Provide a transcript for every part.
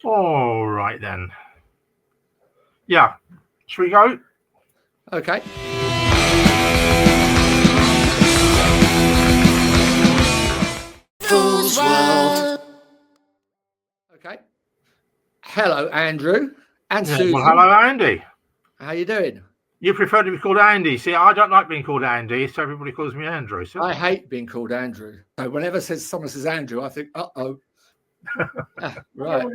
All right then. Yeah. Shall we go? Okay. Fool's World. Okay. Hello, Andrew and Susan. Well, hello, Andy. How you doing? You prefer to be called Andy. See, I don't like being called Andy, so everybody calls me Andrew. So. I hate being called Andrew. So whenever someone says Andrew, I think, uh-oh. Right.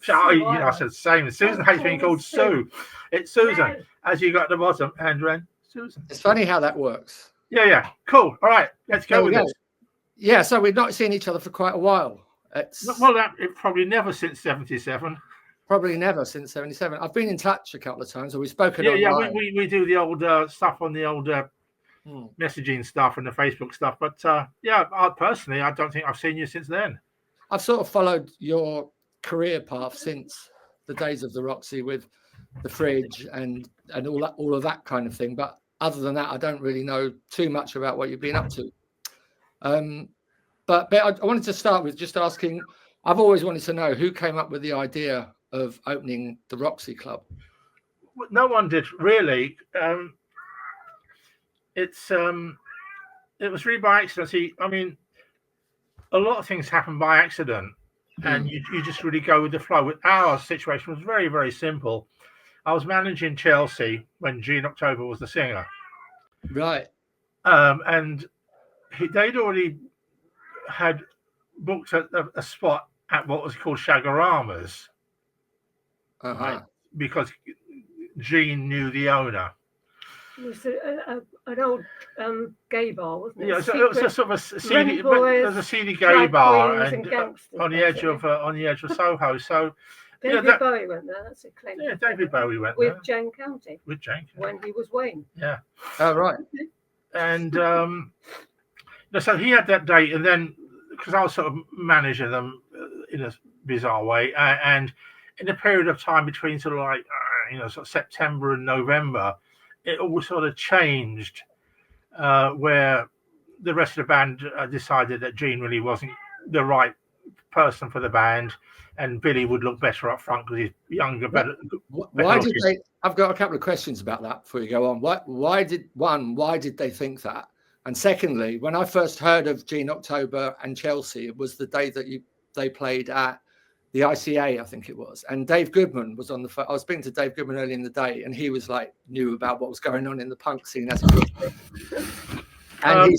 So, I said the same. Susan hates being called Sue. It's Susan. As you got at the bottom, Andrew and Susan. It's funny how that works. Yeah. Cool. All right. Let's go with this. Yeah, so we've not seen each other for quite a while. Well, it probably never since 77. Probably never since 77. I've been in touch a couple of times, or we've spoken online. Yeah, we do the old stuff on the old messaging stuff and the Facebook stuff. But personally, I don't think I've seen you since then. I've sort of followed your career path since the days of the Roxy with the fridge and all of that kind of thing. But other than that, I don't really know too much about what you've been up to. But I wanted to start with just asking, I've always wanted to know who came up with the idea of opening the Roxy Club. No one did, really. It was really by accident. See, I mean, a lot of things happen by accident, and you just really go with the flow. With our situation was very, very simple. I was managing Chelsea when Gene October was the singer. Right. And they'd already had booked a spot at what was called Shagorama's. Right? Because Gene knew the owner. It was an old gay bar, wasn't it? Yeah, so it was a sort of a seedy. There's a seedy gay bar and on the edge of Soho. So David Bowie went there. That's a claim. Yeah, David Bowie went with there. Jane County. With Jane County. When he was Wayne. Yeah. Oh right. And so he had that date, and then because I was sort of managing them in a bizarre way, and in a period of time between sort of like sort of September and November, it all sort of changed, where the rest of the band decided that Gene really wasn't the right person for the band, and Billy would look better up front because he's younger, better. Why did they? I've got a couple of questions about that before you go on. Why did they think that? And secondly, when I first heard of Gene October and Chelsea, it was the day that they played at the ICA, I think it was. And Dave Goodman was on the phone. I was speaking to Dave Goodman early in the day, and he was like, knew about what was going on in the punk scene. That's good. And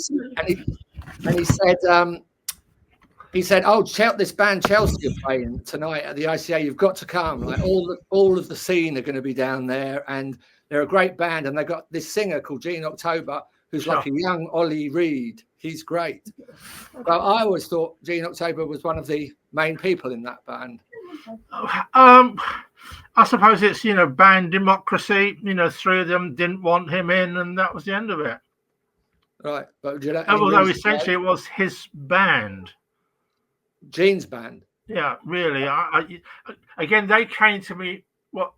he said, "Oh, this band Chelsea are playing tonight at the ICA. You've got to come. Like all of the scene are going to be down there, and they're a great band. And they got this singer called Gene October, who's like a young Ollie Reed. He's great." But I always thought Gene October was one of the main people in that band. I suppose it's band democracy. Three of them didn't want him in, and that was the end of it. Right, but although essentially it was his band. Gene's band. Yeah, really. Again, they came to me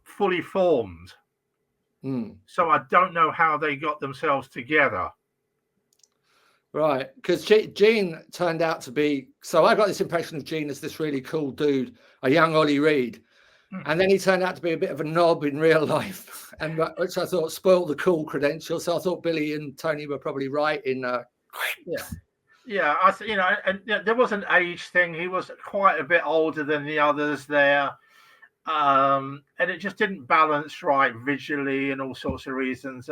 fully formed. So I don't know how they got themselves together. Right, because Gene turned out to be. So I got this impression of Gene as this really cool dude, a young Ollie Reed, and then he turned out to be a bit of a knob in real life, and which I thought spoiled the cool credentials. So I thought Billy and Tony were probably right in. Yeah, and there was an age thing. He was quite a bit older than the others there, and it just didn't balance right visually and all sorts of reasons.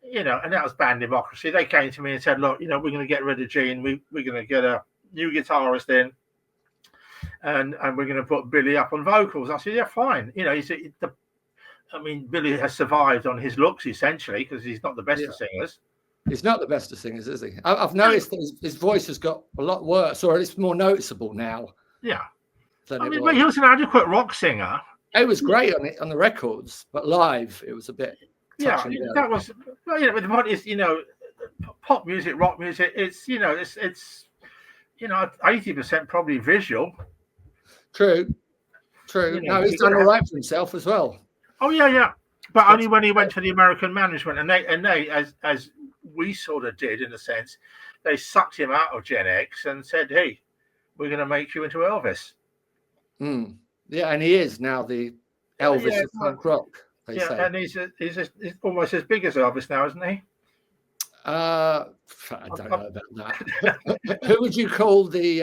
And that was band democracy. They came to me and said, "Look, we're going to get rid of Gene. We're going to get a new guitarist in, and we're going to put Billy up on vocals." I said, "Yeah, fine." Billy has survived on his looks essentially because he's not the best of singers. He's not the best of singers, is he? I've noticed that his voice has got a lot worse, or it's more noticeable now. Yeah. But he was an adequate rock singer. It was great on the records, but live it was a bit. Yeah, that was. But the point is, pop music, rock music. It's 80% probably visual. True. No, he's done all right for himself as well. Oh yeah. But only when he went to the American management, and they as we sort of did in a sense, they sucked him out of Gen X and said, "Hey, we're going to make you into Elvis." Yeah, and he is now the Elvis of punk rock. They say. And he's almost as big as Elvis now, isn't he? I don't know about that. Who would you call the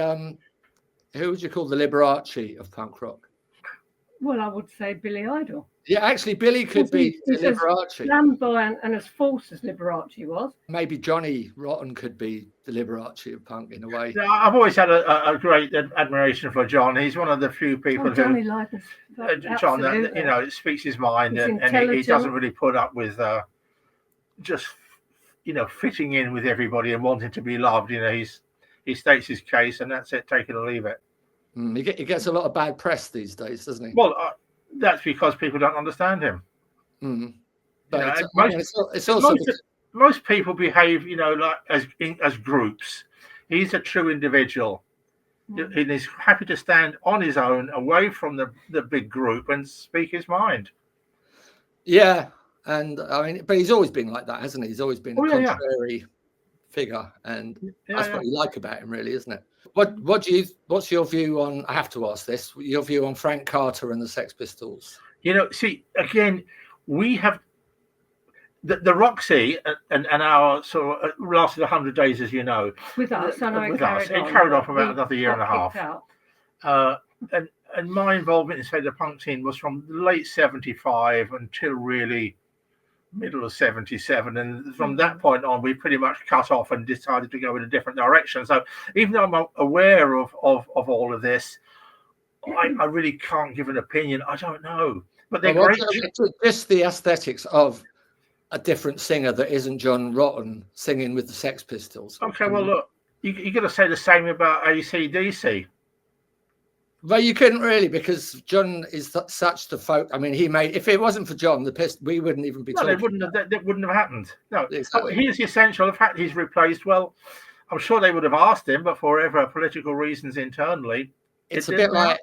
Liberace of punk rock? Well, I would say Billy Idol. Yeah, actually, Billy could be Liberace. Flamboyant and as false as Liberace was. Maybe Johnny Rotten could be the Liberace of punk in a way. Yeah, I've always had a great admiration for John. He's one of the few people Johnny John, that speaks his mind, and he doesn't really put up with just fitting in with everybody and wanting to be loved. He states his case, and that's it. Take it or leave it. He gets a lot of bad press these days, doesn't he? Well, that's because people don't understand him. But it's also most people behave, like as groups. He's a true individual. And he's happy to stand on his own, away from the big group, and speak his mind. Yeah, and I mean, but he's always been like that, hasn't he? He's always been a contrary figure, and that's what you like about him, really, isn't it? What's your view on? I have to ask this. Your view on Frank Carter and the Sex Pistols? See, again, we have the Roxy and our sort of lasted 100 days, as you know. With us, it carried on for about another year and a half. And my involvement in, say, the punk scene was from late 75 until really middle of 77, and from that point on we pretty much cut off and decided to go in a different direction. So even though I'm aware of all of this, I really can't give an opinion. I don't know, but they're great. Just the aesthetics of a different singer that isn't John Rotten singing with the Sex Pistols. Okay, well, look, you're going to say the same about AC/DC. Well, you couldn't really, because John is such the folk. I mean, if it wasn't for John, we wouldn't even be talking. That wouldn't have happened. No, exactly. He's the essential. The fact he's replaced, well, I'm sure they would have asked him, but for whatever political reasons internally, it's a bit like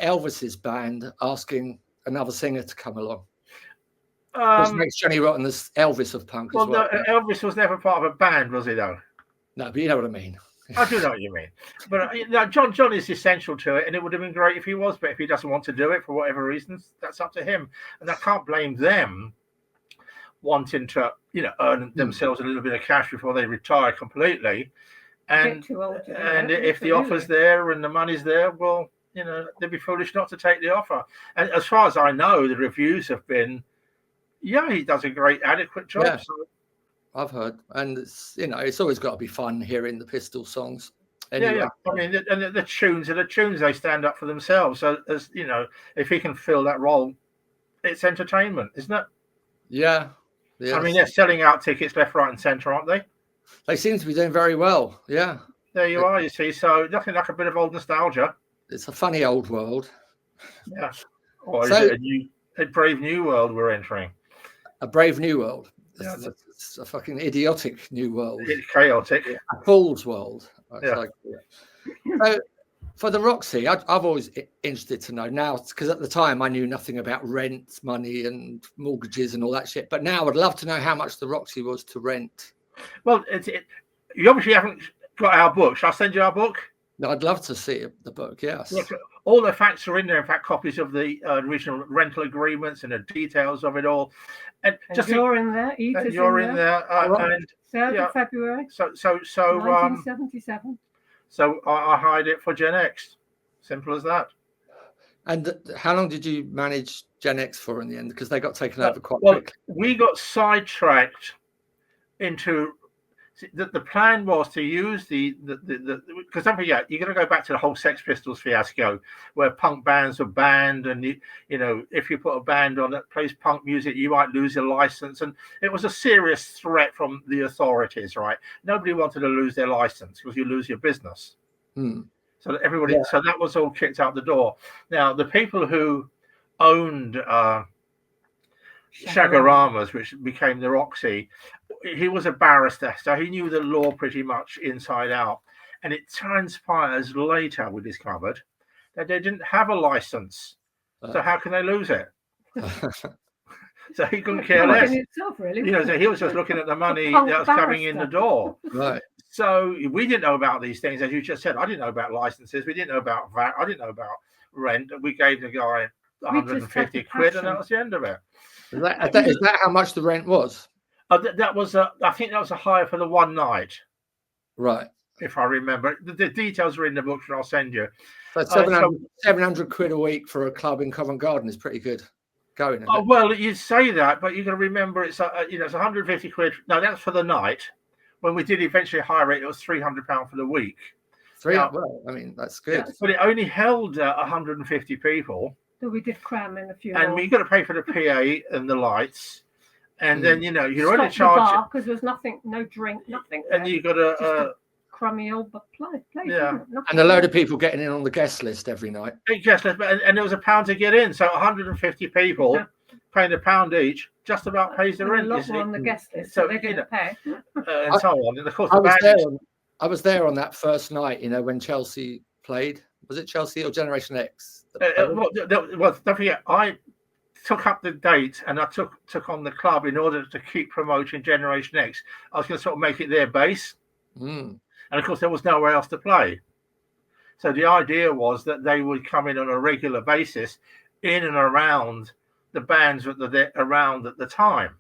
Elvis's band asking another singer to come along. Which makes Johnny Rotten the Elvis of punk as well. No, Elvis was never part of a band, was he, though? No, but you know what I mean. I do know what you mean, but John is essential to it, and it would have been great if he was. But if he doesn't want to do it for whatever reasons, that's up to him, and I can't blame them wanting to, earn themselves a little bit of cash before they retire completely. And if the offer's there and the money's there, well, they'd be foolish not to take the offer. And as far as I know, the reviews have been, he does a great, adequate job. Yeah. So. I've heard, and it's always got to be fun hearing the Pistol songs. Anyway. Yeah. I mean, the tunes are the tunes. They stand up for themselves. So, as if he can fill that role, it's entertainment, isn't it? Yeah. Yes. I mean, they're selling out tickets left, right, and centre, aren't they? They seem to be doing very well. Yeah. There you are. You see, so nothing like a bit of old nostalgia. It's a funny old world. Yeah. Or is it a brave new world we're entering? A brave new world. Yeah, it's a fucking idiotic new world. It's chaotic. A fool's world. Yeah. So for the Roxy, I've always interested to know now, because at the time I knew nothing about rent, money and mortgages and all that shit. But now I'd love to know how much the Roxy was to rent. Well, you obviously haven't got our book. Shall I send you our book? No, I'd love to see the book, yes. Look, all the facts are in there. In fact, copies of the original rental agreements and the details of it all. And you're in there. You're in there. 3rd of February. So 1977. So I hide it for Gen X. Simple as that. And how long did you manage Gen X for in the end? Because they got taken over quite quickly. We got sidetracked into. The plan was to use because don't forget, you're going to go back to the whole Sex Pistols fiasco, where punk bands were banned, and if you put a band on that plays punk music, you might lose your license, and it was a serious threat from the authorities. Right? Nobody wanted to lose their license because you lose your business. So that was all kicked out the door. Now the people who owned Shagaramas, which became the Roxy, he was a barrister, so he knew the law pretty much inside out. And it transpires later, we discovered, that they didn't have a license. So how can they lose it? So he couldn't care less. Itself, really. So he was just looking at the money that was coming in the door. Right. So we didn't know about these things, as you just said. I didn't know about licenses. We didn't know about VAT. I didn't know about rent. We gave the guy We just had 150 the quid, and that passion. was the end of it. Is that how much the rent was? That was I think that was a hire for the one night, Right. if I remember. The details are in the book, and I'll send you. So 700 quid a week for a club in Covent Garden is pretty good going. Oh, well, you say that, but you got to remember it's it's 150 quid. No, that's for the night. When we did eventually hire it, it was £300 for the week. Well, I mean, that's good. But it only held 150 people. So we did cram in a few. And you got to pay for the PA and the lights, and then you're only charged charged because there's nothing, no drink, nothing. and you got to crummy old place. Yeah. And a load of people getting in on the guest list every night. Yes, and it was £1 to get in, so 150 people paying £1 each just about pays the rent. A lot more on the guest list, So, so they didn't pay. And so on. And of course, I was there on that first night. When Chelsea played. Was it Chelsea or Generation X? Well, don't forget, I took up the date and I took on the club in order to keep promoting Generation X. I was going to sort of make it their base. And of course, there was nowhere else to play. So the idea was that they would come in on a regular basis in and around the bands that they're around at the time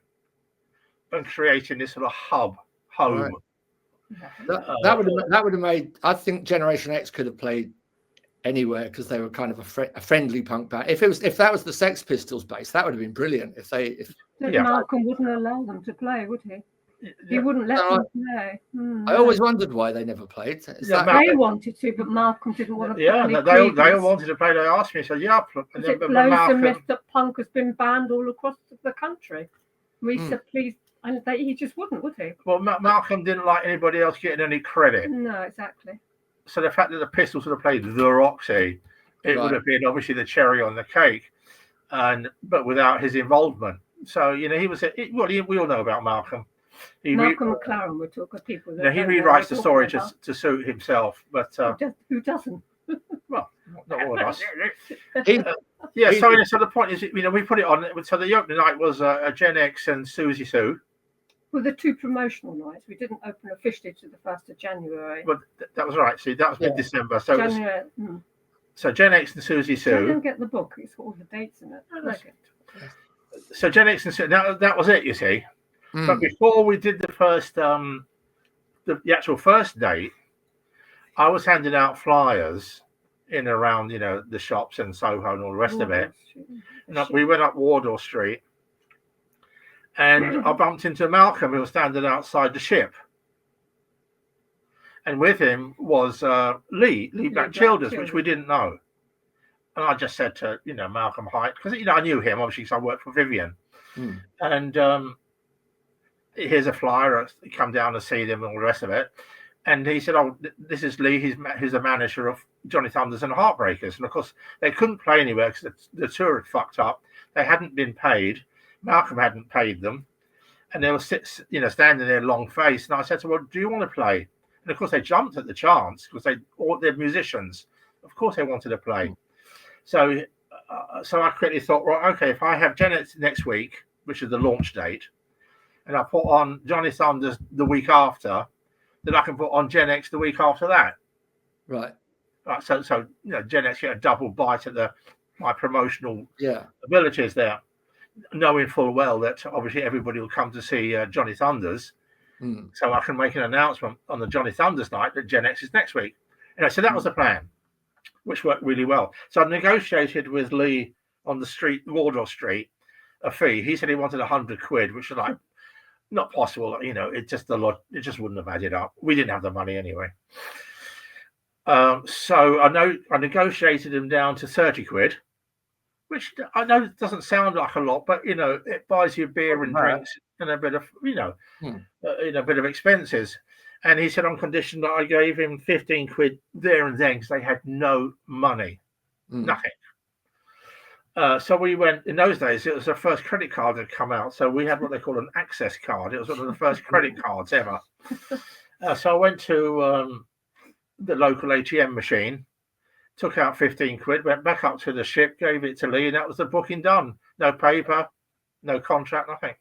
and creating this sort of home. Right. That would have made, I think Generation X could have played anywhere because they were kind of a friendly punk band. If that was the Sex Pistols base, that would have been brilliant. Malcolm wouldn't allow them to play, would he? He wouldn't let them play. I always wondered why they never played. They wanted to, but Malcolm didn't want to. Yeah, they all wanted to play. They asked me, so and it blows the myth that punk has been banned all across the country. We said, please, and he just wouldn't, would he? Well, Malcolm didn't like anybody else getting any credit. No, exactly. So the fact that the Pistols would have played the Roxy, it would have been obviously the cherry on the cake, but without his involvement. So he was. We all know about Malcolm. Malcolm McLaren would talk of people. He rewrites the story to suit himself, but who doesn't? Well, not all of us. So the point is, we put it on. So the opening night was Gen X and Susie Sue. Well, the two promotional nights. We didn't open officially to the 1st of January. But that was right. See, that was mid-December. So January. So Gen X and Susie Sue. I didn't get the book. It's got all the dates in it. Okay. So Gen X and Sue. That was it. You see. But before we did the first, the actual first date, I was handing out flyers in around, the shops and Soho and all the rest of it. And we went up Wardour Street, and I bumped into Malcolm, who was standing outside the Ship. And with him was Lee Black Childers, which we didn't know. And I just said to, Malcolm, hi, because, I knew him, obviously, because I worked for Vivian. And here's a flyer. Come down to see them and all the rest of it. And he said, "Oh, this is Lee. He's a manager of Johnny Thunders and the Heartbreakers." And of course, they couldn't play anywhere because the tour had fucked up. They hadn't been paid. Malcolm hadn't paid them, and they were standing there long faced. And I said to them, "Well, do you want to play?" And of course, they jumped at the chance because they're musicians. Of course, they wanted to play. So I quickly thought, right, okay, if I have Gen X next week, which is the launch date, and I put on Johnny Thunders the week after, then I can put on Gen X the week after that. Right. So Gen X get a double bite at my promotional abilities there, knowing full well that obviously everybody will come to see Johnny Thunders. So I can make an announcement on the Johnny Thunders night that Gen X is next week. So that was the plan, which worked really well. So I negotiated with Lee on the street, Wardour Street, a fee. He said he wanted 100 quid, which was like, not possible, it just wouldn't have added up. We didn't have the money anyway. So I negotiated him down to 30 quid, which I know doesn't sound like a lot, but it buys you beer and drinks and a bit of a bit of expenses. And he said on condition that I gave him 15 quid there and then because they had no money, nothing. So we went, in those days, it was the first credit card that had come out. So we had what they call an access card. It was one of the first credit cards ever. So I went to the local ATM machine, took out 15 quid, went back up to the Ship, gave it to Lee, and that was the booking done. No paper, no contract, nothing.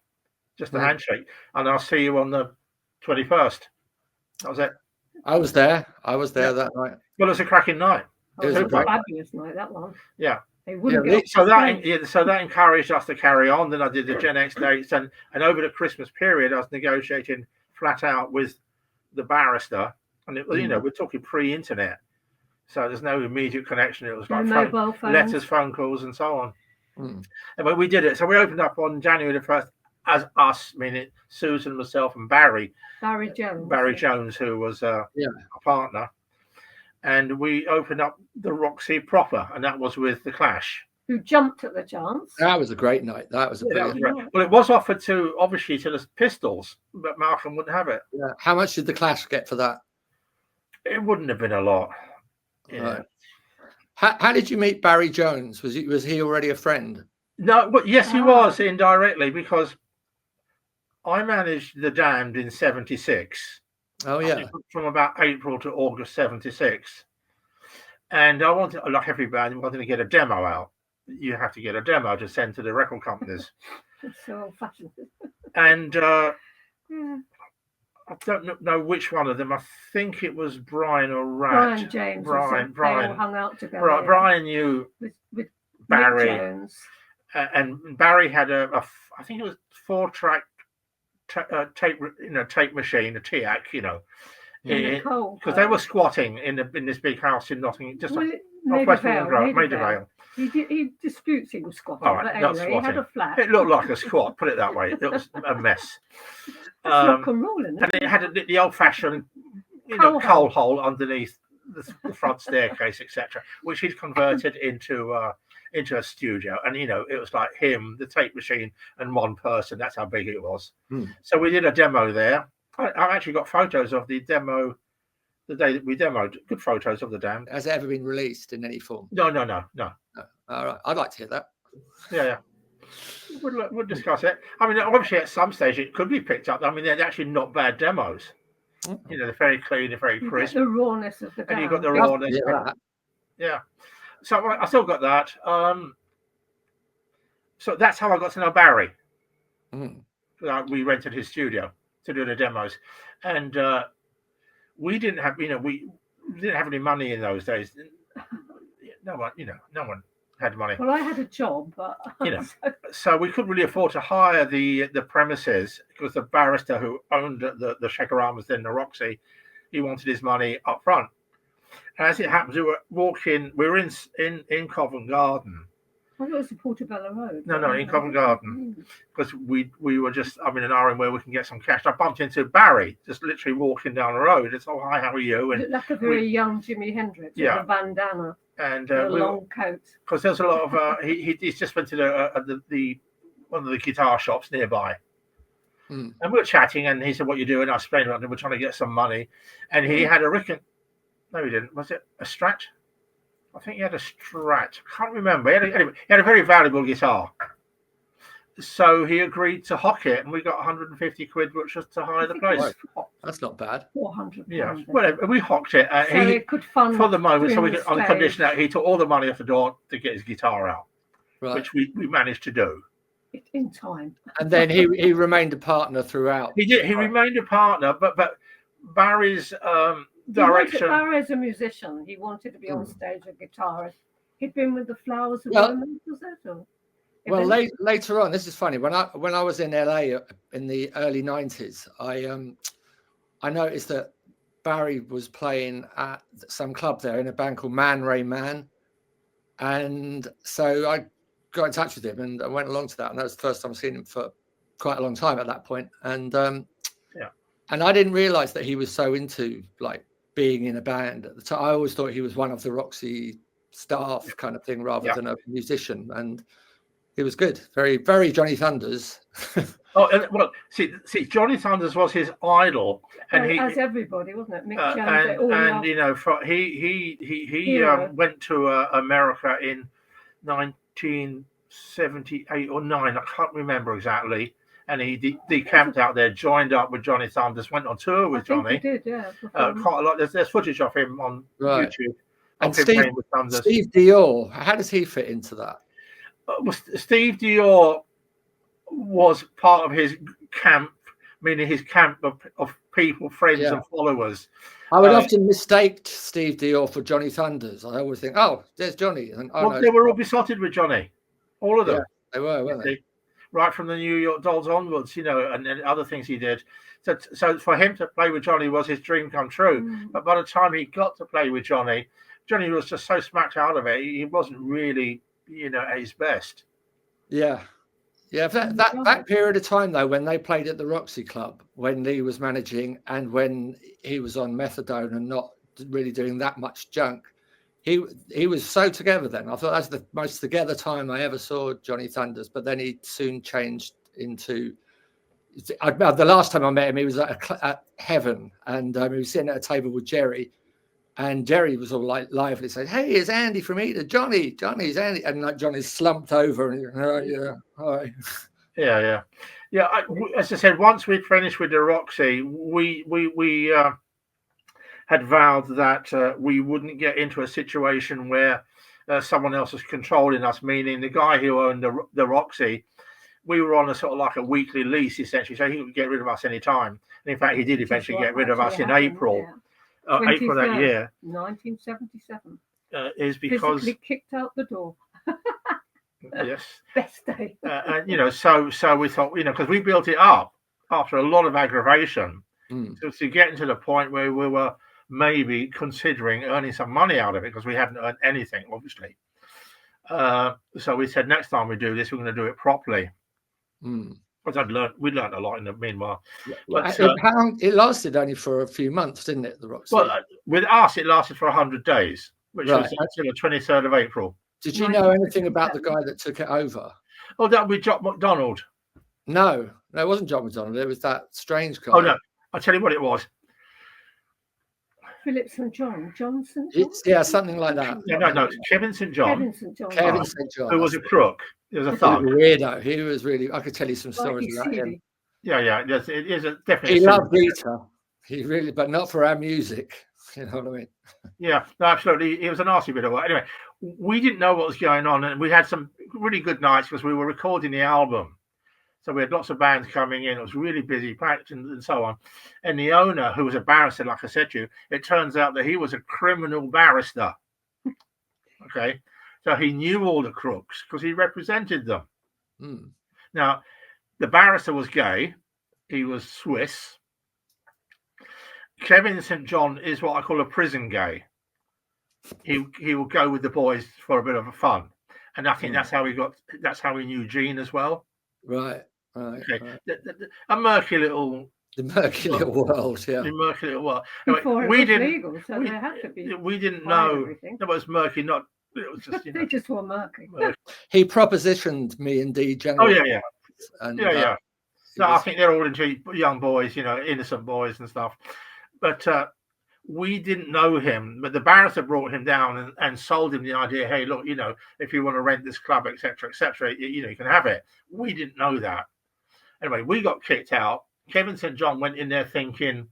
Just a handshake. And I'll see you on the 21st. That was it. I was there that night. Well, it was a cracking night. Oh, it was a fabulous night, that one. Yeah. They wouldn't Yeah, get So that encouraged us to carry on. Then I did the Gen X dates, and over the Christmas period, I was negotiating flat out with the barrister, and it was we're talking pre-internet, so there's no immediate connection. It was like mobile phones, letters, phone calls, and so on. And when we did it, so we opened up on January the 1st as us, meaning Susan, myself, and Barry Jones, who was a partner. And we opened up the Roxy proper, and that was with the Clash, who jumped at the chance. That was a great night. That was great. Well, it was offered obviously to the Pistols, but Malcolm wouldn't have it. Yeah. How much did the Clash get for that? It wouldn't have been a lot. Right. How did you meet Barry Jones? Was he already a friend? No, but yes, he was indirectly, because I managed the Damned in '76. Oh yeah, from about April to August '76, and I wanted, like every band, wanted to get a demo out. You have to get a demo to send to the record companies. It's so old-fashioned. And I don't know which one of them. I think it was Brian or Rat. Brian James. Brian they all hung out together. Brian knew with Barry, Nick Jones. And Barry had I think it was 4-track. Tape machine, a TIAC, because they were squatting in this big house in Nottingham, just Major Vale. He disputes he was squatting, all right, but anyway, he had a flat. It looked like a squat, put it that way. It was a mess. Rock and rolling, and it had the old-fashioned coal hole underneath the front staircase, etc., which he'd converted into a studio. And it was like him, the tape machine, and one person. That's how big it was. So we did a demo there. I've actually got photos of the demo the day that we demoed. Good photos of the Damned. Has it ever been released in any form? No. All right, I'd like to hear that. Yeah. We'll discuss it. I mean, obviously at some stage it could be picked up. I mean, they're actually not bad demos. They're very clean, they're very crisp. The rawness of the and you've got the rawness. Yeah. So I still got that. So that's how I got to know Barry. We rented his studio to do the demos, and we didn't have, we didn't have any money in those days. No one had money. Well, I had a job, but so we couldn't really afford to hire the premises, because the barrister who owned the Shakeramas, then the Roxy, he wanted his money up front. And as it happens, we were in Covent Garden. I thought it was Portobello Road. No, in Covent Garden, because we were just, I'm in an hour where we can get some cash. I bumped into Barry, just literally walking down the road. It's, oh, hi, how are you? And like a very young Jimi Hendrix with a bandana and a long coat. Because there's a lot of he's just went to the one of the guitar shops nearby, and we were chatting, and he said, "What you doing?" I explained, "We're trying to get some money," and he had a No, he didn't. Was it a Strat? I think he had a Strat. I can't remember. He had a very valuable guitar. So he agreed to hock it, and we got 150 quid, which was to hire the place. That's not bad. 400. Yeah, whatever. We hocked it. So he could fund for the moment, so we could, on the condition that he took all the money off the door to get his guitar out, which we managed to do in time. And then he remained a partner throughout. He did. He remained a partner, but Barry's direction. Barry as a musician, he wanted to be on stage a guitarist. He'd been with the Flowers of Romance, was that? Or? Well, later on, this is funny. When I was in LA in the early 90s, I noticed that Barry was playing at some club there in a band called Man Ray Man, and so I got in touch with him and I went along to that. And that was the first time I've seen him for quite a long time at that point. And and I didn't realize that he was so into like being in a band at the time. I always thought he was one of the Roxy staff kind of thing rather than a musician. And he was good. Very, very Johnny Thunders. Well, see, Johnny Thunders was his idol, and as everybody, wasn't it? Mick Jones, he went to America in 1978 or 9. I can't remember exactly. And he decamped out there, joined up with Johnny Thunders, went on tour with Johnny. He did, quite a lot. There's footage of him on YouTube. And Steve Dior, how does he fit into that? Steve Dior was part of his camp, meaning his camp of people, friends and followers. I would often mistake Steve Dior for Johnny Thunders. I always think, oh, there's Johnny. And well, no, they were all besotted with Johnny, all of them. Yeah, they were, weren't they? Right from the New York Dolls onwards, and other things he did. So for him to play with Johnny was his dream come true. But by the time he got to play with Johnny was just so smacked out of it. He wasn't really, at his best. Yeah. Yeah, that period of time, though, when they played at the Roxy Club, when Lee was managing and when he was on methadone and not really doing that much junk, he was so together then. I thought that's the most together time I ever saw Johnny Thunders, but then he soon changed into... the last time I met him, he was at Heaven, and he was sitting at a table with Jerry, and Jerry was all like lively, saying, "Hey, it's Andy from Eden. Johnny's Andy," and like Johnny's slumped over, and hi. Yeah. As I said, once we'd finished with the Roxy, we had vowed that we wouldn't get into a situation where someone else was controlling us. Meaning, the guy who owned the Roxy, we were on a sort of like a weekly lease essentially, so he could get rid of us any time. And in fact, he did eventually get rid of us in April. Yeah. April that year, 1977, is because physically kicked out the door. Yes, best day. And so we thought, because we built it up after a lot of aggravation to get to the point where we were maybe considering earning some money out of it, because we hadn't earned anything, obviously. So we said, next time we do this, we're going to do it properly. Because we learned a lot in the meanwhile. But it lasted only for a few months, didn't it? The Roxy. Well, with us, it lasted for 100 days, which was until the 23rd of April. Did you know anything about the guy that took it over? Oh, that would be John McDonald. No, it wasn't John McDonald. It was that strange guy. Oh no, I'll tell you what it was. Philip St. John, Johnson. Yeah, something like that. No, Kevin St. John. Kevin St. John. Who was a crook. He was a thug. Weirdo. He was really. I could tell you some stories about him. Yeah. It is definitely. He loved Rita. He really, but not for our music. You know what I mean? Yeah, no, absolutely. It was a nasty bit of work. Anyway, we didn't know what was going on, and we had some really good nights because we were recording the album. So we had lots of bands coming in. It was really busy, practicing and so on. And the owner, who was a barrister, like I said to you, it turns out that he was a criminal barrister. Okay. So he knew all the crooks because he represented them. Now, the barrister was gay. He was Swiss. Kevin St. John is what I call a prison gay. He will go with the boys for a bit of a fun. And I think that's how he knew Gene as well. Right. Okay. A murky little world, yeah. The murky little world. Anyway, we didn't legal, so they had to be. We didn't know it was murky. Not it was just they just were murky. He propositioned me and Dee generally. Oh yeah. And, yeah. So I think they're all into young boys, innocent boys and stuff. But we didn't know him. But the barrister brought him down and sold him the idea. Hey, look, if you want to rent this club, etc., you can have it. We didn't know that. Anyway, we got kicked out. Kevin St. John went in there thinking,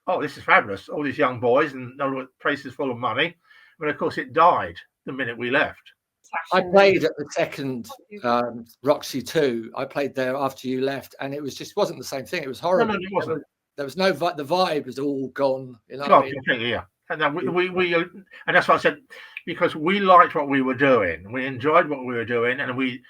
oh, this is fabulous. All these young boys and the place is full of money. But of course, it died the minute we left. I played at the second Roxy 2. I played there after you left, and it wasn't the same thing. It was horrible. No, it wasn't. There was no the vibe was all gone. Completely, yeah. And then we and that's what I said, because we liked what we were doing. We enjoyed what we were doing, and we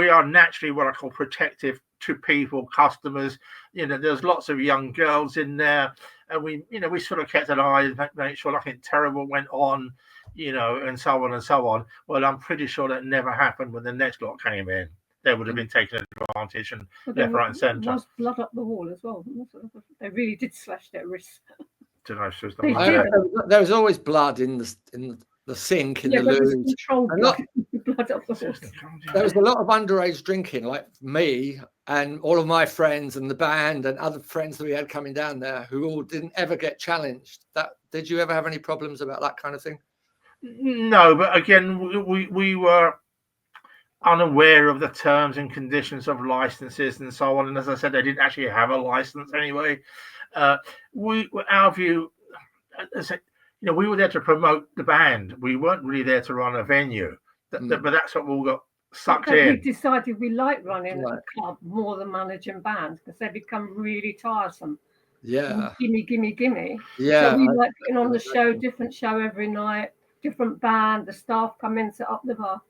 are naturally what I call protective to people, customers. There's lots of young girls in there, and we sort of kept an eye and made sure nothing terrible went on, and so on and so on. Well, I'm pretty sure that never happened when the next lot came in. They would have been taken advantage and left, right, and centre. There was blood up the wall as well. They really did slash their wrists. There was always blood in the sink in the loo. Blood up the wall. There was a lot of underage drinking, like me and all of my friends and the band and other friends that we had coming down there who all didn't ever get challenged. Did you ever have any problems about that kind of thing? No, but again, we were unaware of the terms and conditions of licenses and so on. And as I said, they didn't actually have a license anyway. Our view, we were there to promote the band. We weren't really there to run a venue. But that's what we all got sucked in. We decided we like running a club more than managing bands because they become really tiresome. Yeah. Gimme, gimme, gimme. Yeah. So we like putting on the show, different show every night, different band. The staff come in, set up the bar.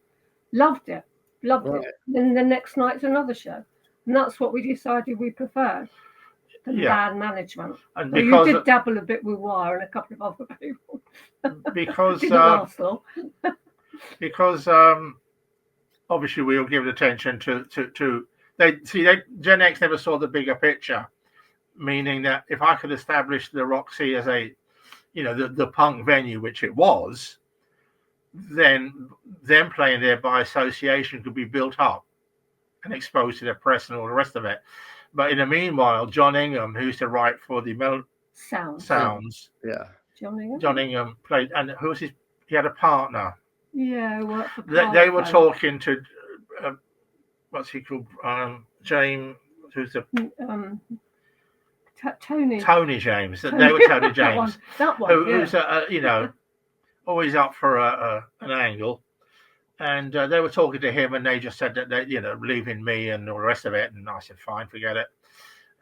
Loved it. Right. Then the next night's another show, and that's what we decided we preferred than band management. And so you did dabble a bit with Wire and a couple of other people. Because didn't last long. because obviously we all give attention to Gen X never saw the bigger picture, meaning that if I could establish the Roxy as a, the punk venue, which it was, then them playing there by association could be built up and exposed to the press and all the rest of it. But in the meanwhile, John Ingham, who used to write for the Sounds, yeah, John Ingham played, and who was he had a partner. Yeah, they were talking to what's he called, James, who's the Tony James. They were Tony James, that one, who's always up for an angle. And they were talking to him, and they just said that they, leaving me and all the rest of it. And I said, fine, forget it.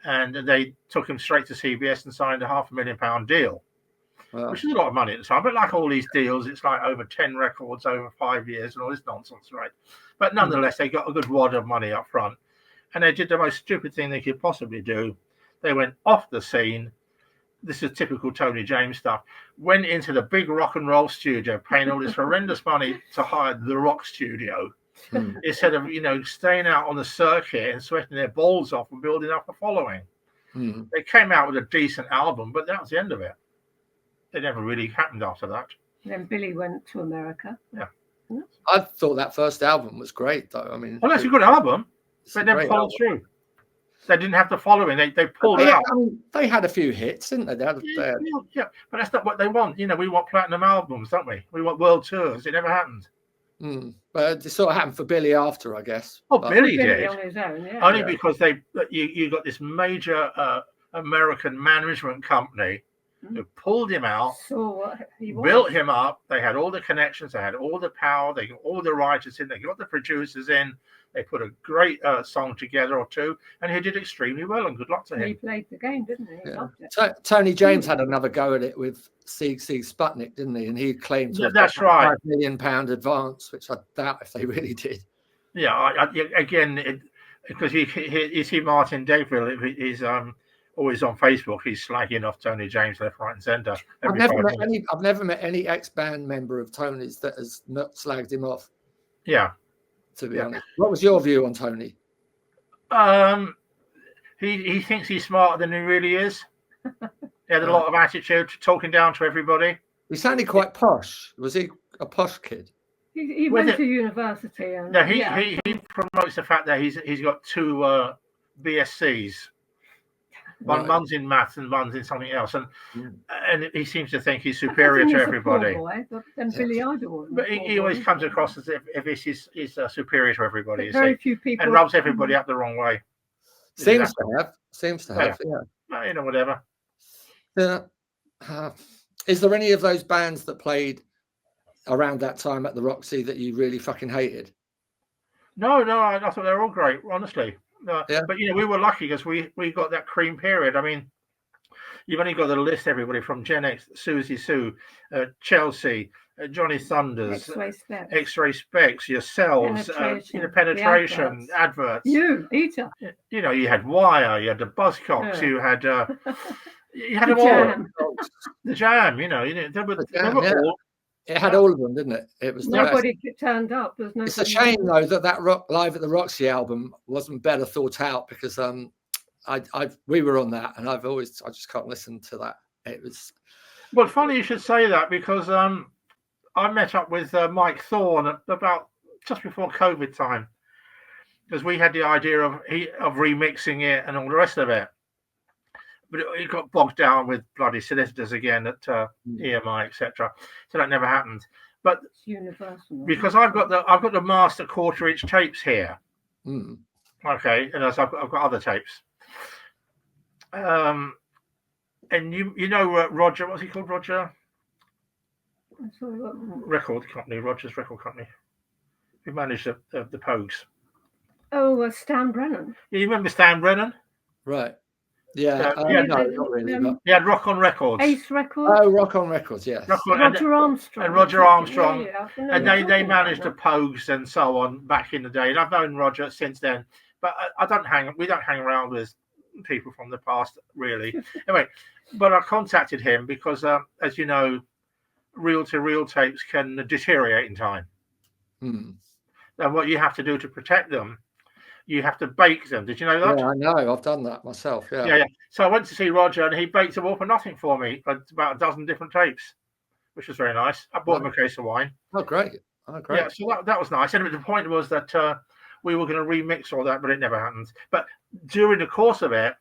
And they took him straight to CBS and signed a £500,000 deal, which is a lot of money at the time. But like all these deals, it's like over 10 records over 5 years and all this nonsense, right? But nonetheless, they got a good wad of money up front, and they did the most stupid thing they could possibly do. They went off the scene. This is typical Tony James stuff. Went into the big rock and roll studio, paying all this horrendous money to hire the rock studio, instead of staying out on the circuit and sweating their balls off and building up a following. They came out with a decent album, but that was the end of it. It never really happened after that. Then Billy went to America. Yeah, I thought that first album was great, though. I mean, well, that's a good album, but never followed through. They didn't have the following. They pulled it out. I mean, they had a few hits, didn't they? Yeah, but that's not what they want. We want platinum albums, don't we? We want world tours. It never happened. But it sort of happened for Billy after, I guess. Oh, Billy did. On his own, yeah. Only because you got this major American management company who pulled him out, built him up. They had all the connections. They had all the power. They got all the writers in. They got the producers in. They put a great song together or two, and he did extremely well, and good luck to him. He played the game, didn't he? Yeah. Tony James had another go at it with Sieg Sputnik, didn't he? And he claimed to have that's right. £5 million advance, which I doubt if they really did. Yeah, because you see Martin Degville, he's always on Facebook. He's slagging off Tony James left, right, and centre. I've never met any ex-band member of Tony's that has not slagged him off. Yeah. To be honest, what was your view on Tony? He thinks he's smarter than he really is. He had a lot of attitude, talking down to everybody. He sounded quite posh. Was he a posh kid? He went to university. And, he promotes the fact that he's got 2 BScs. One's in maths and one's in something else, and he seems to think he's superior to everybody. But he always comes across as if he's superior to everybody. Very few people, and rubs everybody up the wrong way. Seems to have. Yeah. Whatever. Yeah. Is there any of those bands that played around that time at the Roxy that you really fucking hated? No, I thought they were all great, honestly. But we were lucky because we got that cream period. I mean, you've only got to list everybody from Gen X, Susie Sue, Chelsea, Johnny Thunders, X-Ray Specs, yourselves, Penetration, adverts. You, Peter. You had Wire, you had the Buzzcocks, you had them all. The Jam, they were all. It had all of them, didn't it? It was nobody turned up. It's a shame though that Rock Live at the Roxy album wasn't better thought out, because we were on that, and I just can't listen to that. It was funny you should say that, because I met up with Mike Thorne about just before COVID time, because we had the idea of remixing it and all the rest of it. But it got bogged down with bloody solicitors again at EMI, etc. So that never happened. But it's universal, because I've got the master 1/4-inch tapes here. Okay, and I've got other tapes. And Roger, what's he called? Roger? Rogers Record Company. Who managed the Pogues? Oh, Stan Brennan. Yeah, you remember Stan Brennan? Right. Yeah, yeah, no, not really. But... He had Rock On Records. Ace Records. Oh, Rock On Records, yes. Roger Armstrong. And Roger Armstrong. Yeah, and they managed the Pogues and so on back in the day. And I've known Roger since then. But we don't hang around with people from the past, really. Anyway, but I contacted him because, as you know, reel-to-reel tapes can deteriorate in time. And what you have to do to protect them, you have to bake them. Did you know that? Yeah, I know. I've done that myself. Yeah. So I went to see Roger, and he baked them all for nothing for me. About a dozen different tapes, which was very nice. I bought him a case of wine. Oh, great. Yeah, so that was nice. And the point was that we were going to remix all that, but it never happened. But during the course of it,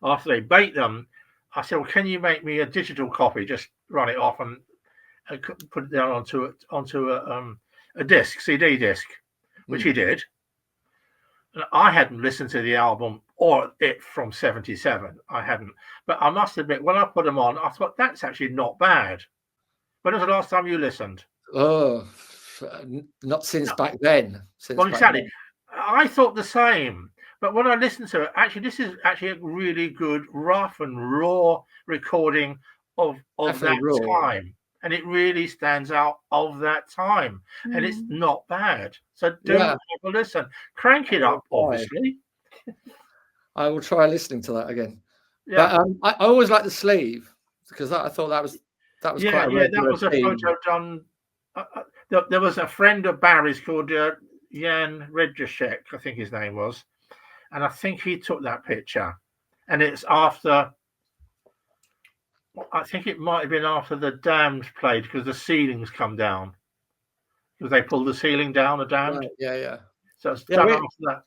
after they baked them, I said, "Well, can you make me a digital copy? Just run it off and put it down onto a disc, CD disc," which he did. And I hadn't listened to the album or it from '77. I hadn't, but I must admit, when I put them on, I thought that's actually not bad. When was the last time you listened? Oh, not since back then. Exactly. I thought the same. But when I listened to it, actually, this is actually a really good, rough and raw recording of that time. And it really stands out of that time. And it's not bad. So do have a listen. Crank it up, obviously. I will try listening to that again. Yeah. But I always like the sleeve because I thought that was quite a that was a photo done. There was a friend of Barry's called Jan Redjashek, I think his name was. And I think he took that picture. And it's after... I think it might have been after the Damned played because the ceilings come down. Because they pulled the ceiling down, the Damned. Right, yeah. So it's done after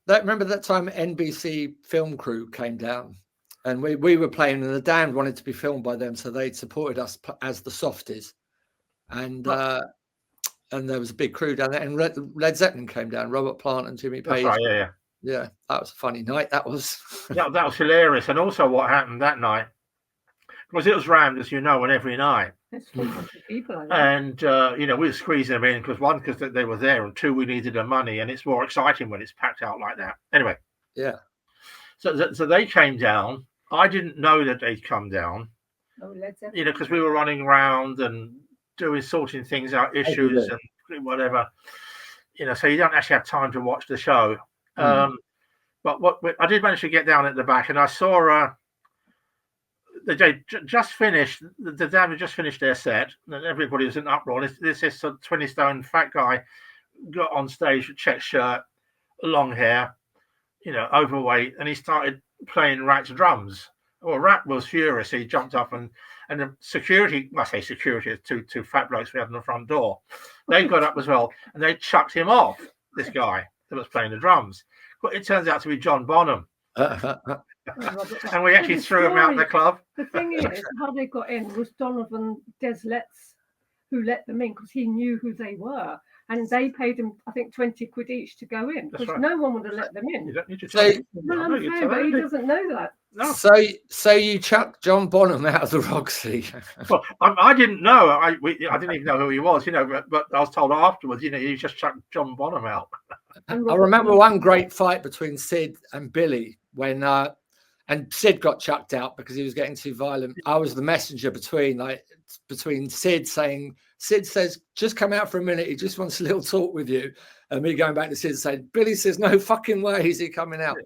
that. Remember that time NBC film crew came down and we were playing and the Damned wanted to be filmed by them, so they supported us as the Softies. And there was a big crew down there, and Led Zeppelin came down, Robert Plant and Jimmy Page. That's right, yeah. That was a funny night. That was that was hilarious. And also what happened that night, because it was rammed, as you know, on every night. There's 400 people. And we were squeezing them in because they were there, and two, we needed the money, and it's more exciting when it's packed out like that. Anyway, so they came down. I didn't know that they'd come down. Oh, Led Zeppelin. Because we were running around and sorting things out, issues and whatever. So you don't actually have time to watch the show. But what I did manage to get down at the back, and I saw they just finished. The Damned had just finished their set, and everybody was in uproar. This 20-stone fat guy got on stage with check shirt, long hair, overweight, and he started playing Rat's drums. Well, Rat was furious. He jumped up and the security, I say security, two fat blokes we had on the front door. They got up as well, and they chucked him off. This guy that was playing the drums. But it turns out to be John Bonham. And we actually threw him out of the club. The thing is, how they got in was Donovan Deslets, who let them in because he knew who they were. And they paid him, I think, 20 quid each to go in because no one would have let them in. You don't need to but he doesn't know that. No. So you chucked John Bonham out of the Roxy. Well, I didn't know. I didn't even know who he was, but I was told afterwards, he just chucked John Bonham out. I remember one great fight between Sid and Billy when and Sid got chucked out because he was getting too violent. I was the messenger between Sid says, just come out for a minute. He just wants a little talk with you. And me going back to Sid saying, Billy says, no fucking way is he coming out.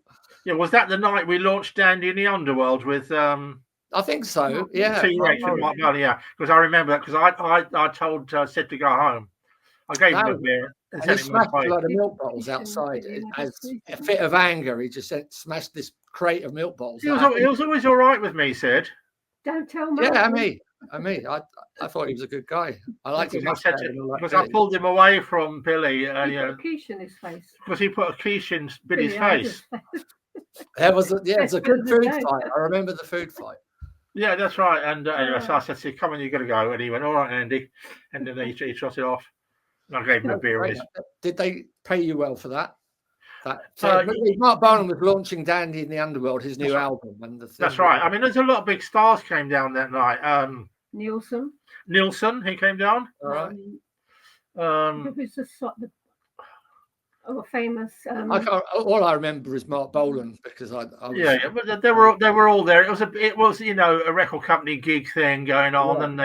Yeah, was that the night we launched Dandy in the Underworld with... I think so, yeah. T.Rex and whatnot, yeah. Because I remember that because I told Sid to go home. I gave him a beer. And he smashed a lot of milk bottles outside. As a fit of anger, he just smashed this crate of milk bottles. He was always all right with me, Sid. Don't tell me. Yeah, I thought he was a good guy. I liked him. Because I pulled him away from Billy. He put a quiche in his face. Because he put a quiche in Billy's face. It was a good food fight. I remember the food fight. Yeah, that's right. And anyway, so I said, come on, you got to go. And he went, all right, Andy. And then he trotted off. And I gave him a beer. Did they pay you well for that? Mark Bonham was launching Dandy in the Underworld, his new album. And that's right. I mean, there's a lot of big stars came down that night. Nielsen, he came down. All right. Who was a famous. I can't. All I remember is Mark Bolan because I was, yeah, but they were all there. It was a record company gig thing going on, and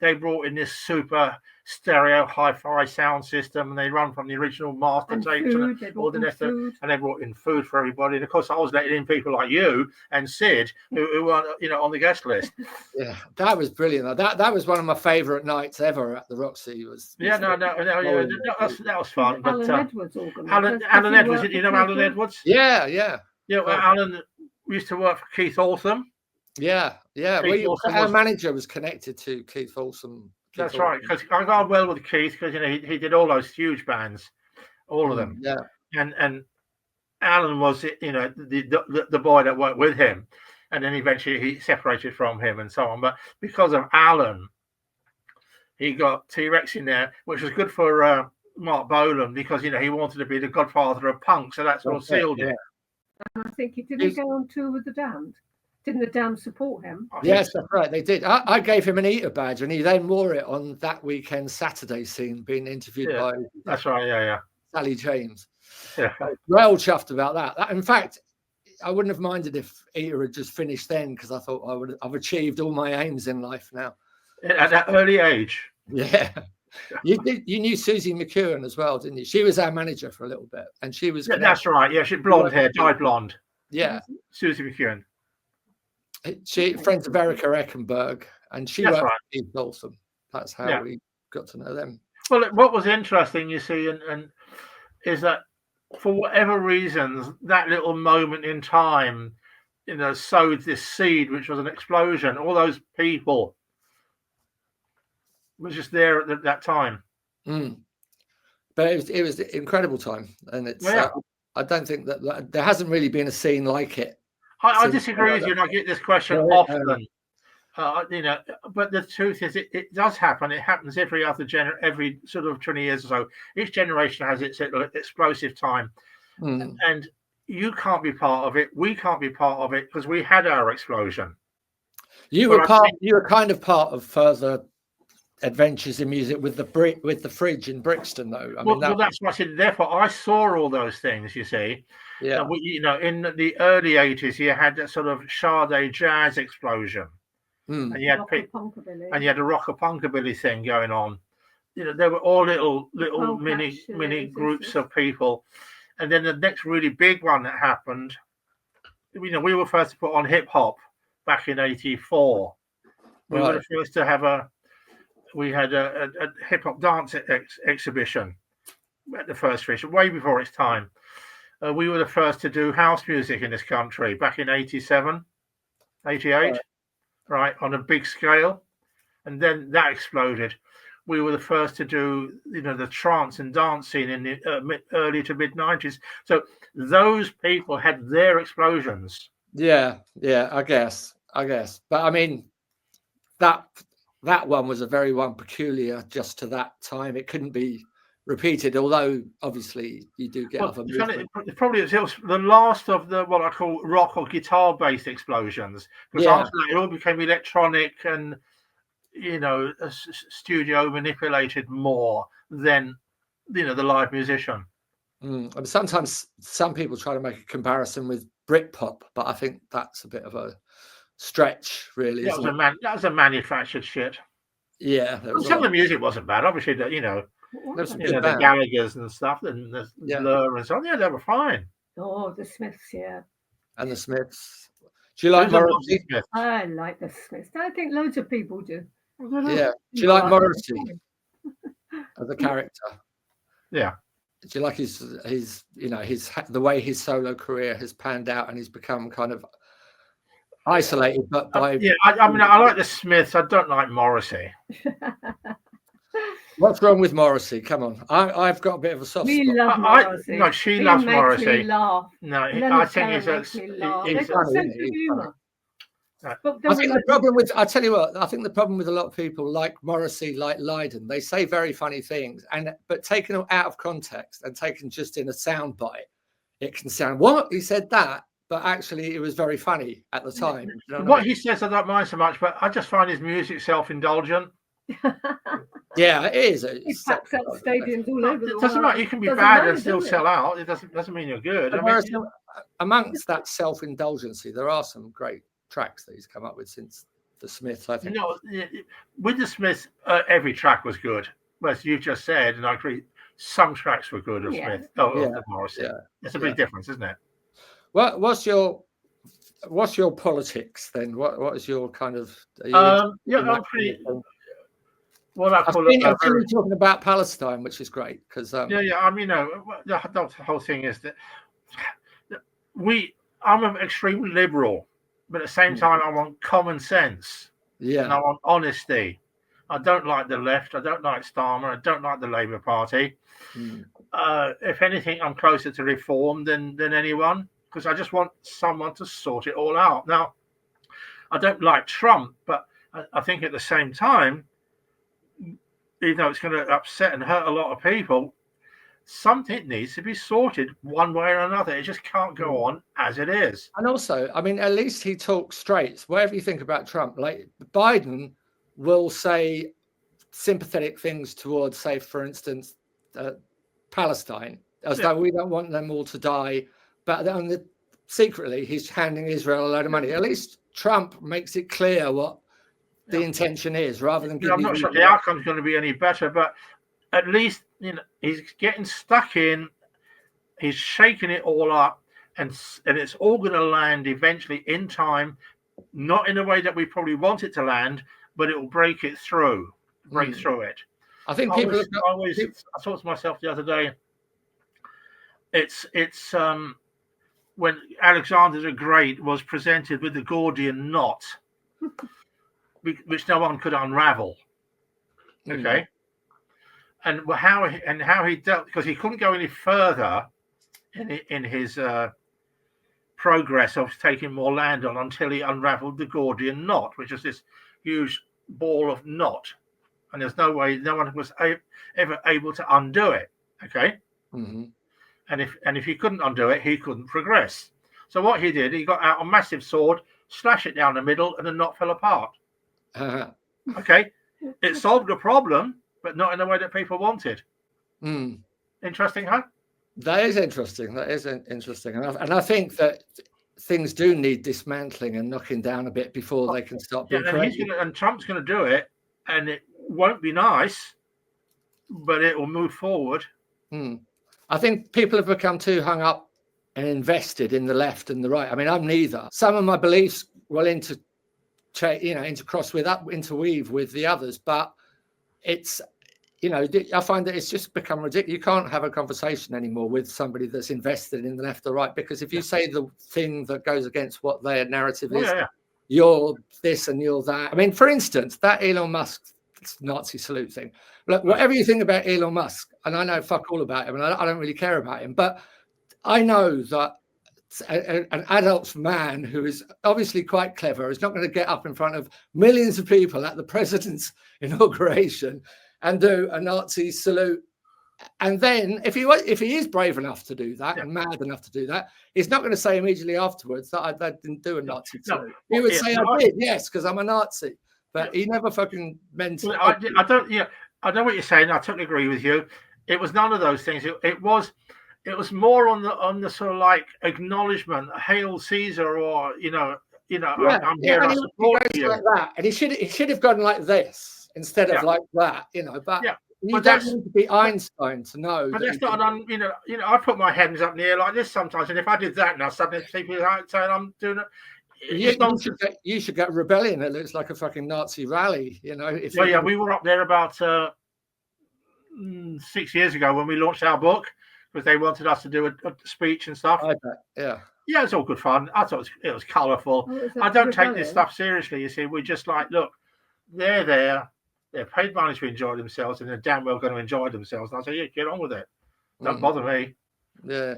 they brought in this super stereo hi-fi sound system, and they run from the original master tapes and all the rest of it, and they brought in food for everybody. And of course, I was letting in people like you and Sid who weren't on the guest list. Yeah, that was brilliant. That was one of my favourite nights ever at the Roxy. That was fun. But Alan Edwards organised. Alan Edwards, you know Alan Edwards? Yeah. Well, Alan used to work for Keith Altham. Yeah. Our manager was connected to Keith Altham. That's right, because I got on well with Keith because he did all those huge bands, all of them. Yeah, and Alan was the boy that worked with him, and then eventually he separated from him and so on. But because of Alan, he got T.Rex in there, which was good for Mark Bolan because he wanted to be the godfather of punk, so that's what sealed it. And I think he didn't go on tour with the Damned. Didn't the Damned support him? Yes, that's right. They did. I gave him an Eater badge, and he then wore it on that weekend Saturday scene, being interviewed by. That's right. Yeah. Sally James. Yeah. Well chuffed about that. In fact, I wouldn't have minded if Eater had just finished then, because I thought I've achieved all my aims in life now. At that early age. Yeah. You knew Susie McEwen as well, didn't you? She was our manager for a little bit, and she was. Yeah, that's right. Yeah, she had blonde hair, dyed blonde. Yeah. Susie McEwen. She friends of Erica Eckenberg, and she worked with Keith Altham. That's how we got to know them. Well, what was interesting, you see, and is that for whatever reasons, that little moment in time, sowed this seed, which was an explosion. All those people was just there at that time. But it was an incredible time, and it's. I don't think that there hasn't really been a scene like it. I disagree with you, and I get this question often. But the truth is, it does happen. It happens every sort of 20 years or so. Each generation has its explosive time, and you can't be part of it. We can't be part of it because we had our explosion. You were kind of part of further adventures in music with the Fridge in Brixton, though. That's what I said. Therefore, I saw all those things. You see. Yeah. In the early 80s, you had that sort of Sade jazz explosion, and you had a rocker punkabilly thing going on. There were all little mini groups of people, and then the next really big one that happened. We were first to put on hip hop back in '84. We were the first to have we had a hip hop dance exhibition at the first Fish, way before its time. We were the first to do house music in this country back in 87, 88, right, on a big scale. And then that exploded. We were the first to do, the trance and dance scene in the early to mid 90s. So those people had their explosions. Yeah, I guess. But I mean, that one was a very one peculiar just to that time. It couldn't be repeated, although obviously you do get other movements. Probably it was the last of the what I call rock or guitar based explosions, because after that it all became electronic and studio manipulated more than the live musician. And sometimes some people try to make a comparison with Britpop, but I think that's a bit of a stretch, really. That was a manufactured shit. Yeah, some of the music wasn't bad, obviously. The Gallaghers and stuff, and the Blur and so on. Yeah, they were fine. Oh, the Smiths, yeah. And the Smiths. Do you like Morrissey? I like the Smiths. I think loads of people do. Yeah. Do you like Morrissey as a character? Yeah. Do you like his the way his solo career has panned out, and he's become kind of isolated? But I like the Smiths. I don't like Morrissey. What's wrong with Morrissey? Come on, I've got a bit of a soft spot. Love Morrissey. No, she loves Morrissey. Laugh. No, I think he's funny. I think the problem with I think the problem with a lot of people like Morrissey, like Lydon, they say very funny things, but taken out of context and taken just in a soundbite, it can sound what he said that, but actually it was very funny at the time. What he says I don't mind so much, but I just find his music self-indulgent. Yeah, it is. It packs out stadiums all over the It doesn't world. matter. You can be Doesn't bad matter, and still does it? sell out. It doesn't mean you're good. But I mean, amongst that self-indulgency, there are some great tracks that he's come up with since the Smiths, I think. With the Smiths, every track was good. Well, as you just said, and I agree, some tracks were good of Smith, of the Morrissey. Yeah, it's a big difference, isn't it? What's your politics then? What is your kind of? I'm pretty. What I call I've been talking about Palestine, which is great because I mean, the whole thing is that I'm an extreme liberal, but at the same time, I want common sense. Yeah, and I want honesty. I don't like the left. I don't like Starmer. I don't like the Labour Party. If anything, I'm closer to reform than anyone, because I just want someone to sort it all out. Now, I don't like Trump, but I think at the same time, even though it's going to upset and hurt a lot of people, something needs to be sorted one way or another. It just can't go on as it is. And also, I mean, at least he talks straight. Whatever you think about Trump, like Biden will say sympathetic things towards, say, for instance, Palestine, as though we don't want them all to die. But secretly, he's handing Israel a load of money. At least Trump makes it clear what the intention is, rather than I'm not sure the outcome's going to be any better, but at least he's getting stuck in. He's shaking it all up, and it's all going to land eventually in time, not in a way that we probably want it to land, but it will break through it. I think I thought to myself the other day, it's when Alexander the Great was presented with the Gordian knot, which no one could unravel. Okay. And how he dealt, because he couldn't go any further in his progress of taking more land on until he unraveled the Gordian knot, which is this huge ball of knot, and there's no way, no one was ever able to undo it. Okay. And if he couldn't undo it, he couldn't progress. So what he did, he got out a massive sword, slashed it down the middle, and the knot fell apart. Okay, it solved the problem, but not in the way that people wanted. Interesting, huh? That is interesting. And I think that things do need dismantling and knocking down a bit before they can start being created. And Trump's going to do it, and it won't be nice, but it will move forward. I think people have become too hung up and invested in the left and the right. I mean, I'm neither. Some of my beliefs will interweave with the others, but it's, I find that it's just become ridiculous. You can't have a conversation anymore with somebody that's invested in the left or right, because if you say the thing that goes against what their narrative is, you're this and you're that. I mean, for instance, that Elon Musk Nazi salute thing. Look, whatever you think about Elon Musk, and I know fuck all about him, and I don't really care about him, but I know that an adult man who is obviously quite clever is not going to get up in front of millions of people at the president's inauguration and do a Nazi salute. And then if he is brave enough to do that and mad enough to do that, he's not going to say immediately afterwards that I didn't do a Nazi salute. He would say, I did, yes, because I'm a Nazi. But he never fucking meant it. I know what you're saying. I totally agree with you. It was none of those things. It was more on the sort of like acknowledgement, hail Caesar, or I'm here. I support you. Like that, and he should have gone like this instead of like that. But you don't need to be Einstein to know. But that's not I put my hands up in the air like this sometimes, and if I did that now, suddenly people are saying I'm doing it. You should get rebellion. It looks like a fucking Nazi rally, we were up there about 6 years ago when we launched our book, because they wanted us to do a speech and stuff. I bet, yeah, it's all good fun. I thought it was colourful. I don't take this stuff seriously. You see, we're just like, look, they're there. They're paid money to enjoy themselves, and they're damn well going to enjoy themselves. And I say, yeah, get on with it. Don't bother me. Yeah.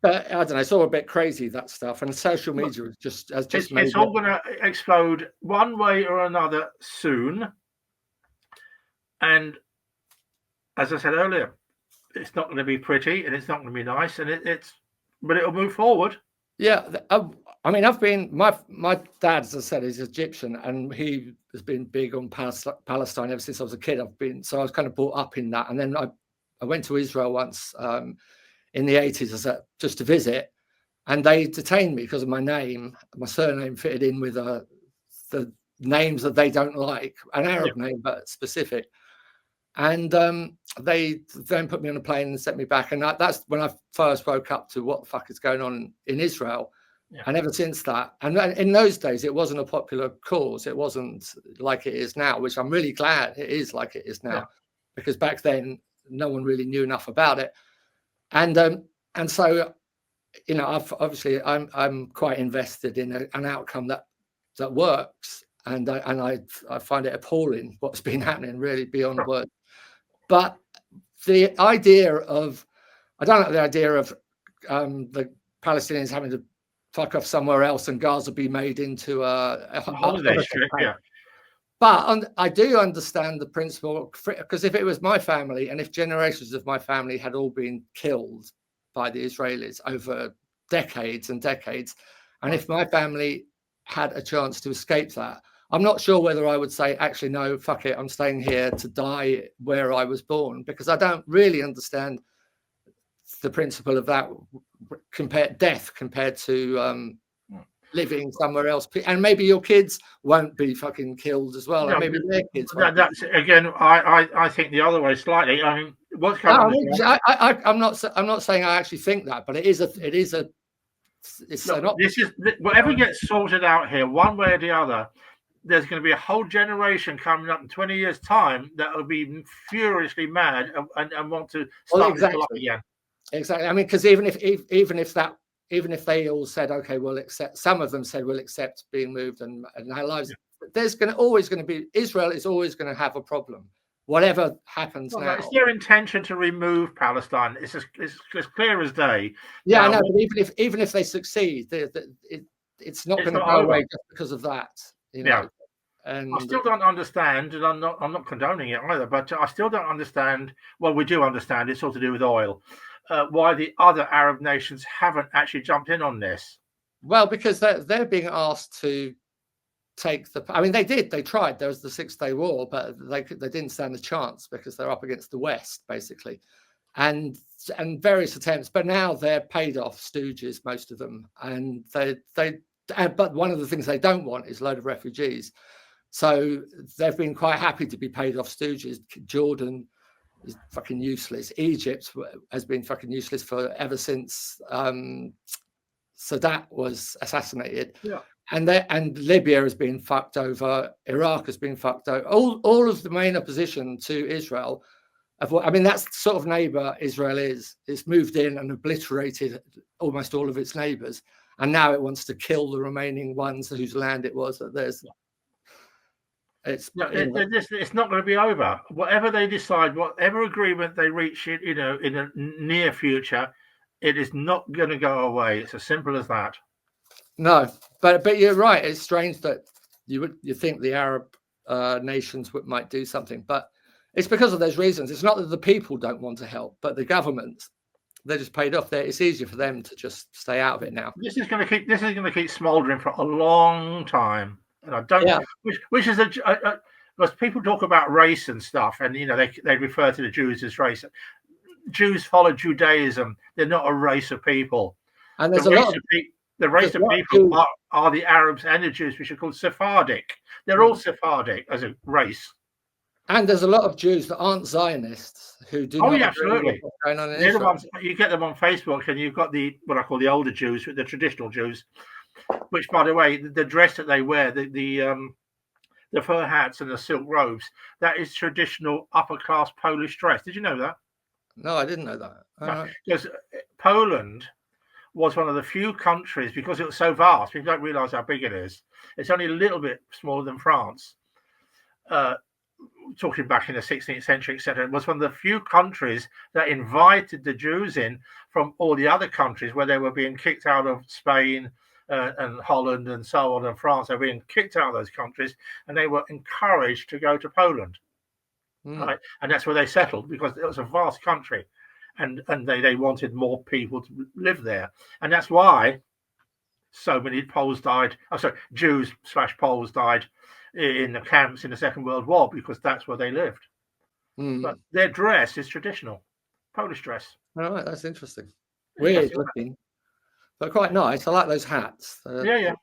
But I don't know, it's all a bit crazy, that stuff, and social media has just it's all going to explode one way or another soon. And as I said earlier, it's not going to be pretty, and it's not going to be nice, and but it'll move forward. Yeah, I'm I mean, I've been my dad, as I said, is Egyptian, and he has been big on Palestine ever since I was a kid. So I was kind of brought up in that, and then I went to Israel once in the 80s just to visit, and they detained me because of my name. My surname fitted in with the names that they don't like, an Arab name but specific. And they then put me on a plane and sent me back, and that's when I first woke up to what the fuck is going on in Israel. Yeah. And ever since that, and in those days, it wasn't a popular cause. It wasn't like it is now, which I'm really glad it is like it is now, because back then no one really knew enough about it. And so, you know, I'm quite invested in an outcome that works, and I find it appalling what's been happening, really beyond words. But the idea of the Palestinians having to fuck off somewhere else and Gaza be made into a holiday strip, But I do understand the principle, because if it was my family, and if generations of my family had all been killed by the Israelis over decades and decades, and if my family had a chance to escape that, I'm not sure whether I would say, actually, no, fuck it, I'm staying here to die where I was born, because I don't really understand the principle of that death compared to living somewhere else. And maybe your kids won't be fucking killed as well. And maybe their kids won't. That's again, I think the other way slightly. I mean, what's going on? I'm not saying I actually think that, but it's whatever gets sorted out here, one way or the other. There's going to be a whole generation coming up in 20 years' time that will be furiously mad and want to start this up again. Exactly. I mean, because even if they all said, okay, we'll accept, some of them said we'll accept being moved and our lives, there's always going to be, Israel is always going to have a problem, whatever happens now. It's their intention to remove Palestine. It's as clear as day. Yeah, I know, but even if they succeed, it's not going to go away just because of that. You know? Yeah. And I still don't understand, and I'm not condoning it either, but I still don't understand. Well, we do understand it's all to do with oil. Why the other Arab nations haven't actually jumped in on this? Well, because they're being asked to take I mean, they did. They tried. There was the 6-Day War, but they didn't stand a chance because they're up against the West, basically, and various attempts. But now they're paid off stooges, most of them, and but one of the things they don't want is a load of refugees. So they've been quite happy to be paid off stooges. Jordan is fucking useless. Egypt has been fucking useless ever since Sadat was assassinated. Yeah. And Libya has been fucked over. Iraq has been fucked over. All of the main opposition to Israel. I mean, that's the sort of neighbor Israel is. It's moved in and obliterated almost all of its neighbors. And now it wants to kill the remaining ones whose land it was. It's not going to be over. Whatever they decide, whatever agreement they reach, in a near future, it is not going to go away. It's as simple as that. No, but you're right. It's strange that you think the Arab nations might do something, but it's because of those reasons. It's not that the people don't want to help, but the governments, they're just paid off. It's easier for them to just stay out of it now. This is going to keep smouldering for a long time. And I don't, which is because people talk about race and stuff, and they refer to the Jews as race. Jews follow Judaism; they're not a race of people. And there's the race of people are the Arabs and the Jews, which are called Sephardic. They're all Sephardic as a race. And there's a lot of Jews that aren't Zionists who do. Oh, yeah, absolutely. What's going on in Israel. You get them on Facebook, and you've got what I call the older Jews, the traditional Jews. Which, by the way, the dress that they wear, the fur hats and the silk robes, that is traditional upper class Polish dress. Did you know that? No, I didn't know that. Because Poland was one of the few countries, because it was so vast, people don't realise how big it is. It's only a little bit smaller than France. Talking back in the 16th century, etc., it was one of the few countries that invited the Jews in from all the other countries where they were being kicked out of Spain, and Holland and so on, and France. They were being kicked out of those countries, and they were encouraged to go to Poland, right? And that's where they settled, because it was a vast country, and they wanted more people to live there, and that's why so many Poles died. Oh, sorry, Jews/Poles died in the camps in the Second World War, because that's where they lived. But their dress is traditional Polish dress. All right, that's interesting. Weird looking, but quite nice. I like those hats. Yeah.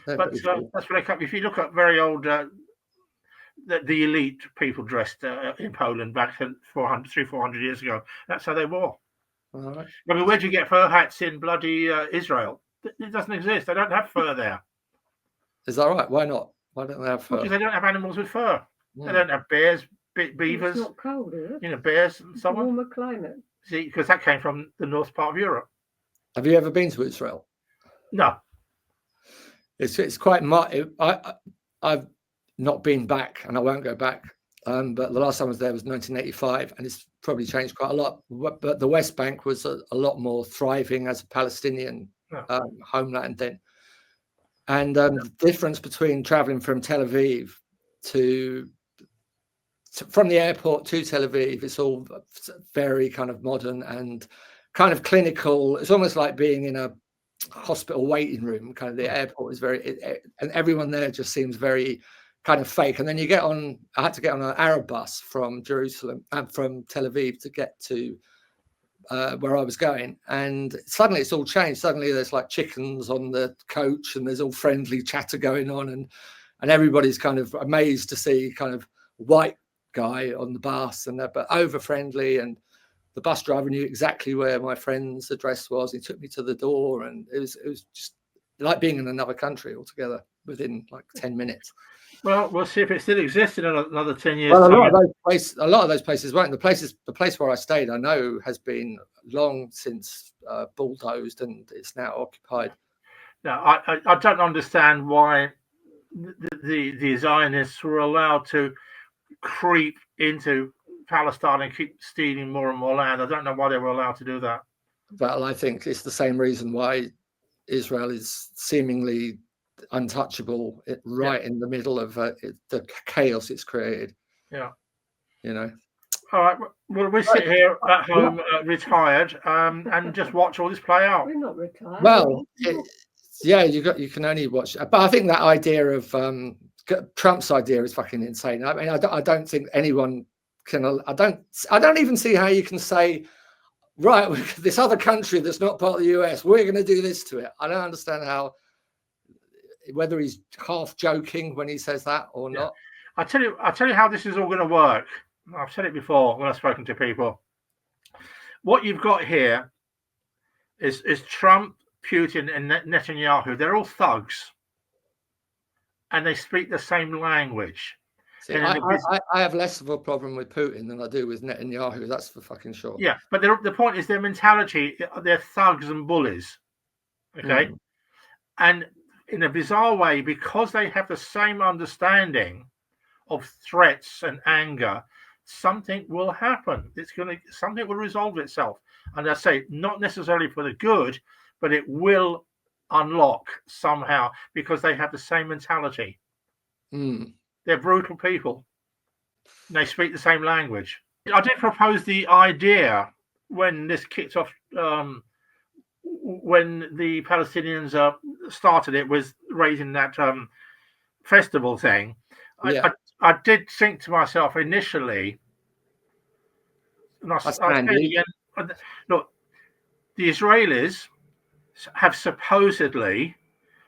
But that's where they come. If you look at very old, the elite people dressed in Poland back 400 years ago, that's how they wore. Right. I mean, where do you get fur hats in bloody Israel? It doesn't exist. They don't have fur there. Is that right? Why not? Why don't they have fur? Because they don't have animals with fur. They don't have bears, beavers. It's not cold, is it? Bears and so on. Warmer climate. See, because that came from the north part of Europe. Have you ever been to Israel? No. It's quite. I've not been back, and I won't go back. But the last time I was there was 1985, and it's probably changed quite a lot. But the West Bank was a lot more thriving as a Palestinian homeland then. And the difference between traveling from Tel Aviv from the airport to Tel Aviv, it's all very kind of modern and kind of clinical. It's almost like being in a hospital waiting room. Kind of the airport is and everyone there just seems very kind of fake. And then I had to get on an Arab bus from Jerusalem and from Tel Aviv to get to where I was going, and suddenly it's all changed. Suddenly there's like chickens on the coach, and there's all friendly chatter going on, and everybody's kind of amazed to see kind of a white guy on the bus, and but over friendly. And the bus driver knew exactly where my friend's address was. He took me to the door, and it was just like being in another country altogether within like 10 minutes. Well, we'll see if it still exists in another 10 years. Well, a lot of those places won't. The place where I stayed, I know, has been long since bulldozed, and it's now occupied. Now, I don't understand why the Zionists were allowed to creep into Palestine and keep stealing more and more land. I don't know why they were allowed to do that. Well, I think it's the same reason why Israel is seemingly untouchable in the middle of the chaos it's created. Yeah. All right, well, we sit here at home retired and just watch all this play out. We're not retired. Well, you can only watch, but I think that idea of Trump's idea is fucking insane. I mean, I don't think anyone can. I don't even see how you can say, right, this other country that's not part of the US, we're going to do this to it. I don't understand whether he's half joking when he says that or not. I'll tell you how this is all going to work. I've said it before when I've spoken to people. What you've got here is Trump, Putin, and Netanyahu. They're all thugs, and they speak the same language. See, I have less of a problem with Putin than I do with Netanyahu. That's for fucking sure. Yeah, but the point is their mentality. They're thugs and bullies. Okay, and in a bizarre way, because they have the same understanding of threats and anger, something will happen. Something will resolve itself. And I say, not necessarily for the good, but it will unlock somehow because they have the same mentality. They're brutal people. And they speak the same language. I did propose the idea when this kicked off, when the Palestinians started it, was raising that festival thing. I did think to myself initially, and I say again, look, the Israelis have supposedly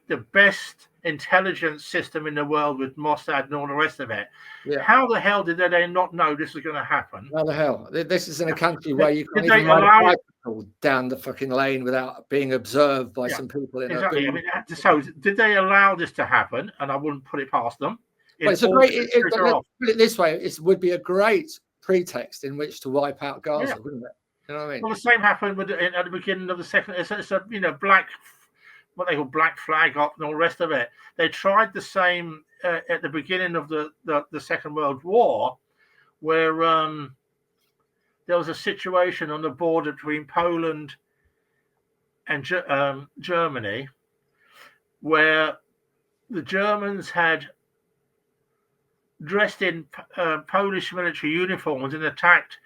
the best intelligence system in the world with Mossad and all the rest of it. Yeah. How the hell did they not know this was going to happen? How the hell? This is in a country where you can't even ride a bicycle down the fucking lane without being observed by some people in a booth. So did they allow this to happen? And I wouldn't put it past them. Well, it's a great. Let's put it this way: it would be a great pretext in which to wipe out Gaza, wouldn't it? You know what I mean? Well, the same happened at the beginning of the second. It's a black, what they call black flag up and all the rest of it. They tried the same at the beginning of the Second World War, where there was a situation on the border between Poland and Germany, where the Germans had dressed in Polish military uniforms and attacked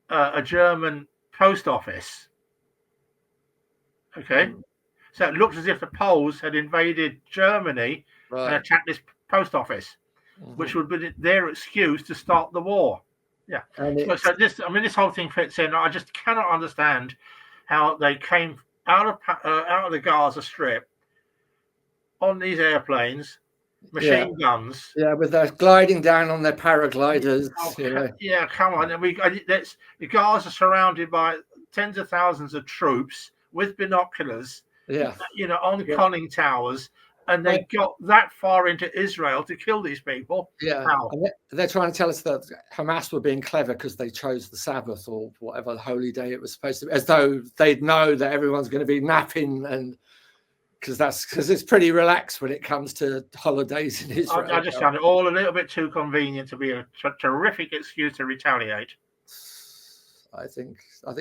a German post office. Okay, So it looked as if the Poles had invaded Germany and attacked this post office, which would be their excuse to start the war. Yeah. So this whole thing fits in. I just cannot understand how they came out of the Gaza Strip on these airplanes, machine guns. Yeah, with their gliding down on their paragliders. Yeah, come on. And the Gaza surrounded by tens of thousands of troops with binoculars. Yeah, on conning towers, and they got that far into Israel to kill these people. Yeah, they're trying to tell us that Hamas were being clever because they chose the Sabbath or whatever holy day it was supposed to be, as though they'd know that everyone's going to be napping, and because it's pretty relaxed when it comes to holidays in Israel. I just found it all a little bit too convenient to be a terrific excuse to retaliate. I think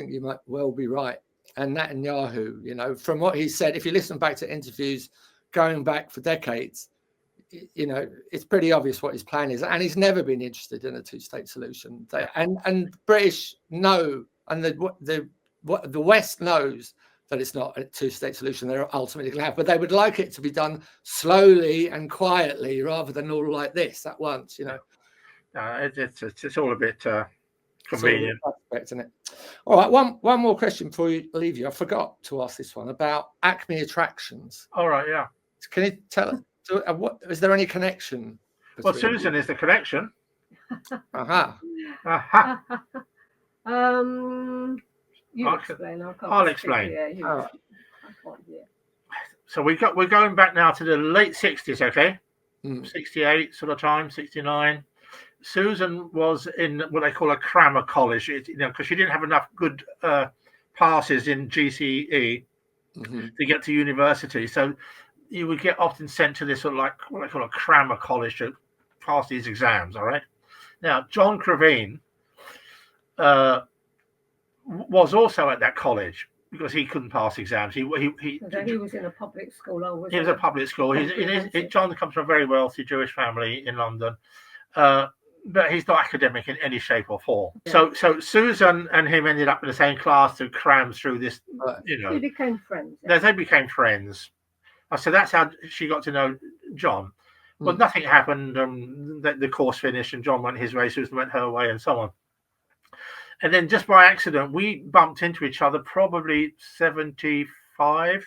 you might well be right. And Netanyahu, from what he said, if you listen back to interviews going back for decades, it's pretty obvious what his plan is. And he's never been interested in a two-state solution. And British know, and the West knows that it's not a two-state solution they're ultimately going to have. But they would like it to be done slowly and quietly rather than all like this at once, It's all a bit... convenient. Isn't it? All right, one more question before we leave you. I forgot to ask this one about Acme Attractions. All right, yeah. Can you tell us? What is there any connection? Well, Susan is the connection. You explain. I'll explain. Yeah, So we're going back now to the late 60s, okay? 68 sort of time, 69. Susan was in what they call a crammer college, because she didn't have enough good passes in GCE to get to university. So you would get often sent to this sort of like what they call a crammer college to pass these exams. All right. Now, John Crevine was also at that college because he couldn't pass exams. He was in a public school. He was a public school. John comes from a very wealthy Jewish family in London. But he's not academic in any shape or form. Yeah. So Susan and him ended up in the same class to cram through this, They became friends. Yeah. They became friends. So that's how she got to know John. Well, nothing happened. The course finished and John went his way, Susan went her way, and so on. And then just by accident, we bumped into each other probably 75.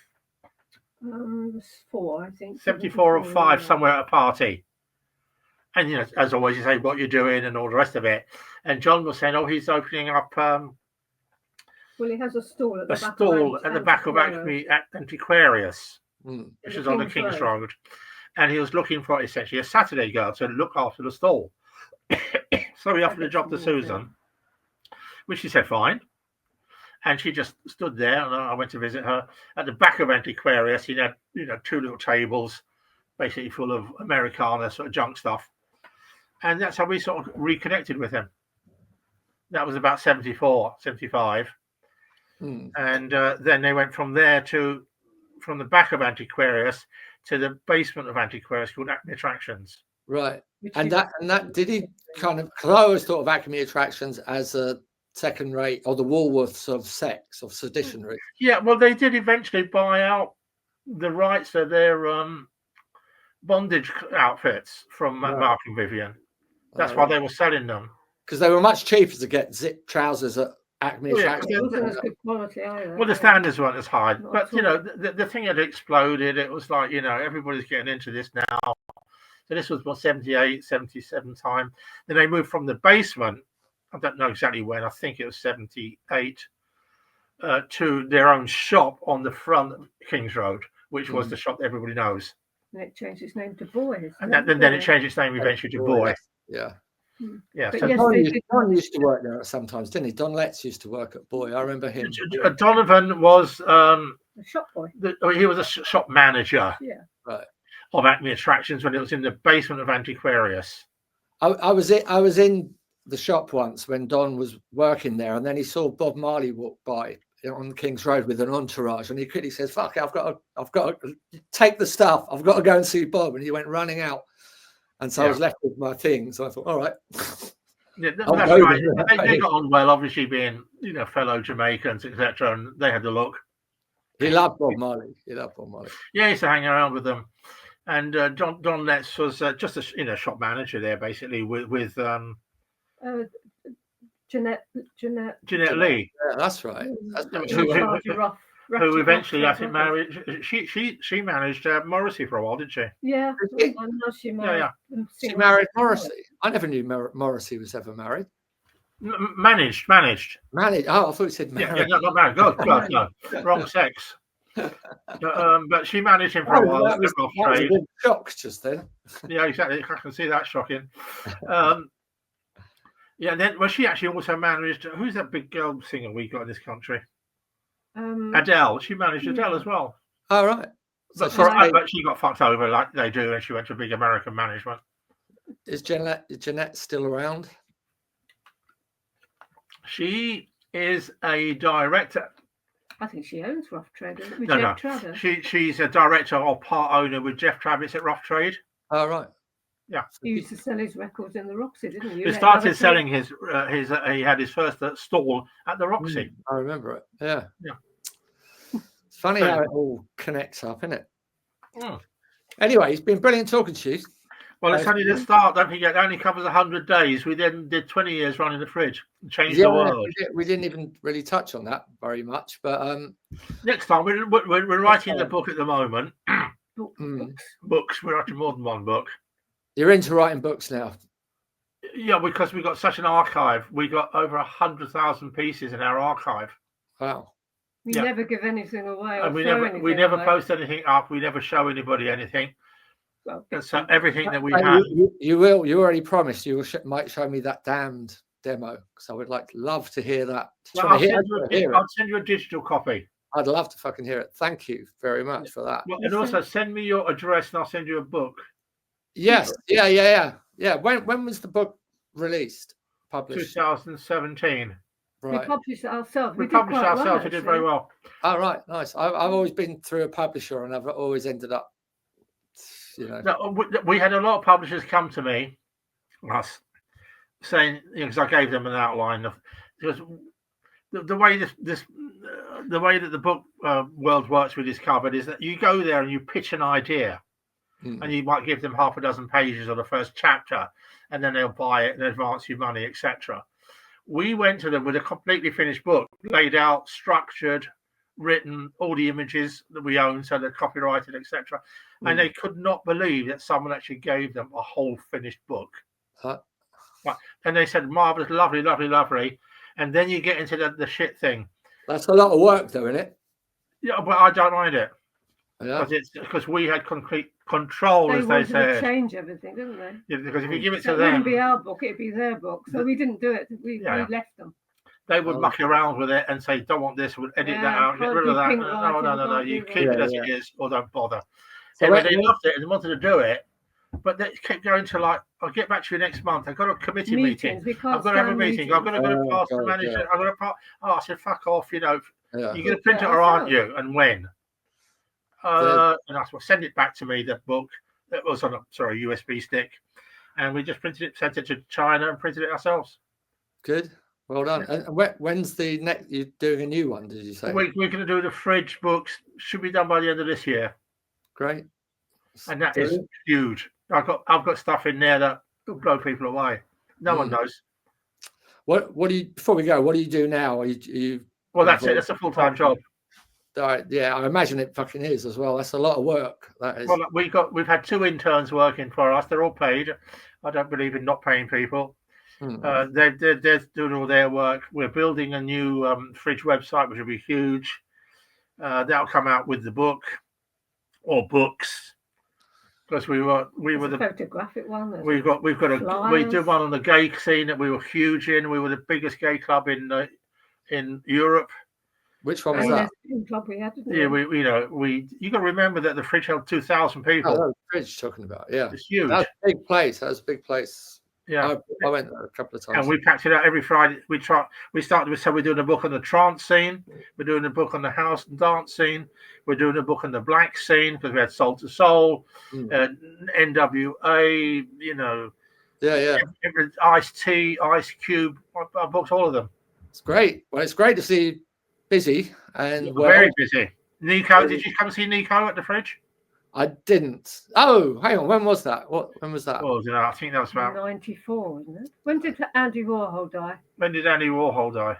4, I think. 74 or 5, somewhere at a party. And, as always, you say what you're doing and all the rest of it. And John was saying, he's opening up... well, he has a stall at the back of Acme Antiquarius, which is on the King's Road. And he was looking for, essentially, a Saturday girl to look after the stall. So he offered the job to Susan, which she said, fine. And she just stood there, and I went to visit her. At the back of Antiquarius, he had, 2 little tables, basically full of Americana sort of junk stuff. And that's how we sort of reconnected with him. That was about 74, 75. And then they went from there from the back of Antiquarius to the basement of Antiquarius called Acme Attractions. Right. And that did he kind of, because I always thought of Acme Attractions as a second rate, or the Woolworths of sex, of seditionary. Yeah, well, they did eventually buy out the rights to their bondage outfits from Mark and Vivian. That's why they were selling them. Because they were much cheaper to get zip trousers at Acme Attractions. It wasn't as good quality either. Well, the standards weren't as high. But, the thing had exploded. It was like, everybody's getting into this now. So this was 78, 77 time. Then they moved from the basement, I don't know exactly when, I think it was 78, to their own shop on the front of King's Road, which was the shop that everybody knows. And it changed its name to Boys. And then it changed its name eventually to Boy. Yeah. Yeah. But So Don used to work there sometimes, didn't he? Don Letts used to work at Boy. I remember him. Donovan was a shop boy. He was a shop manager. Yeah. Right. Of Acme Attractions when it was in the basement of Antiquarius. I was in the shop once when Don was working there, and then he saw Bob Marley walk by on the King's Road with an entourage, and he quickly says, "Fuck, I've got to take the stuff. I've got to go and see Bob," and he went running out. And so I was left with my things. So I thought, all right. Yeah, that's right. They got on well, obviously being fellow Jamaicans, etc., and they had the look. He loved Bob Marley. Yeah, he used to hang around with them. And Don Letts was just a shop manager there, basically, with Jeanette Lee. Yeah, that's right. Who eventually, I think, married. She managed Morrissey for a while, didn't she? Yeah, I know she married. Yeah. She married Morrissey. I never knew Morrissey was ever married. Managed. Oh, I thought you said married. Yeah, not married. God, no, wrong sex. But she managed him for a while. That was a big shock just then. Yeah, exactly. I can see that shocking. Yeah, then she actually also managed. Who's that big girl singer we got in this country? Adele. She managed Adele as well. Oh, right. But she got fucked over like they do, and she went to big American management. Is Jeanette still around? She is a director. I think she owns Rough Trade. No. She's a director or part owner with Jeff Travis at Rough Trade. Oh, right. Yeah. He used to sell his records in the Roxy, didn't he? He started selling his. He had his first stall at the Roxy. I remember it. Yeah. Yeah. It's funny how it all connects up, isn't it? Mm. Anyway, it's been brilliant talking to you. Well, it's only the start. Don't forget, it only covers 100 days. We then did 20 years running the fridge and changed the world. We didn't even really touch on that very much, but next time we're writing the book at the moment. Books. We're writing more than one book. You're into writing books now. Yeah, because we've got such an archive. We got over 100,000 pieces in our archive. Wow. We never give anything away. And we never post anything up. We never show anybody anything. Well, so everything that we have. You will. You already promised you might show me that damned demo, because I would love to hear that. Well, I'll send you a digital copy. I'd love to fucking hear it. Thank you very much for that. Well, and also send me your address and I'll send you a book. Yes. Yeah. When was the book released? Published? 2017. Right. We published it ourselves. We published it ourselves. We did very well. Oh, right. Nice. I've always been through a publisher and I've always ended up, No, we had a lot of publishers come to me, saying, because I gave them an outline of, because the way the way that the book world works with Discovered is that you go there and you pitch an idea, and you might give them half a dozen pages of the first chapter, and then they'll buy it and advance you money, etc. We went to them with a completely finished book, laid out, structured, written, all the images that we own, so they're copyrighted, etc. And they could not believe that someone actually gave them a whole finished book. And they said, marvelous, lovely, lovely, lovely. And then you get into the shit thing. That's a lot of work, though, isn't it? Yeah, but I don't mind it. Yeah. Because we had complete control, as they said. To change everything, didn't they? Yeah, because if you give it to them, it wouldn't be our book; it'd be their book. So we didn't do it. We left them. They would muck around with it and say, "Don't want this. We'll edit that out. Get rid of that." No. You keep it as it is, or don't bother. So they loved it and wanted to do it, but they kept going to I'll get back to you next month. I've got a committee meeting. I've got to have a meeting. I've got to go past the manager. I've got to pass. Oh, I said, fuck off. You're going to print it or aren't you? And when? And I said, well, send it back to me. The book that was on a USB stick, and we just printed it, sent it to China, and printed it ourselves. Good. Well done. And when's the next? You're doing a new one? Did you say? We're going to do the fridge books. Should be done by the end of this year. Great. And that is huge. I've got stuff in there that will blow people away. No one knows. What do you? Before we go, what do you do now? Are you well, that's it. That's a full-time job. All right. Yeah, I imagine it fucking is as well. That's a lot of work. That is. Well, we've had 2 interns working for us. They're all paid. I don't believe in not paying people. They're doing all their work. We're building a new fridge website, which will be huge. That'll come out with the book or books, because we were the photographic one. We did one on the gay scene that we were huge in. We were the biggest gay club in Europe. Which one was that? Club we had, didn't we? You got to remember that the fridge held 2,000 people. Oh, the fridge you're talking about, yeah, it's huge. That was a big place. That was a big place. Yeah, I went there a couple of times, and we packed it out every Friday. We started with, so we're doing a book on the trance scene. We're doing a book on the house and dance scene. We're doing a book on the black scene because we had Soul to Soul, NWA. Ice-T, Ice Cube. I booked all of them. It's great. Well, it's great to see you busy and very busy. Nico, did you come and see Nico at the Fridge? I didn't. Oh, hang on. When was that? When was that? Well, I think that was about 94, wasn't it? When did Andy Warhol die? When did Andy Warhol die?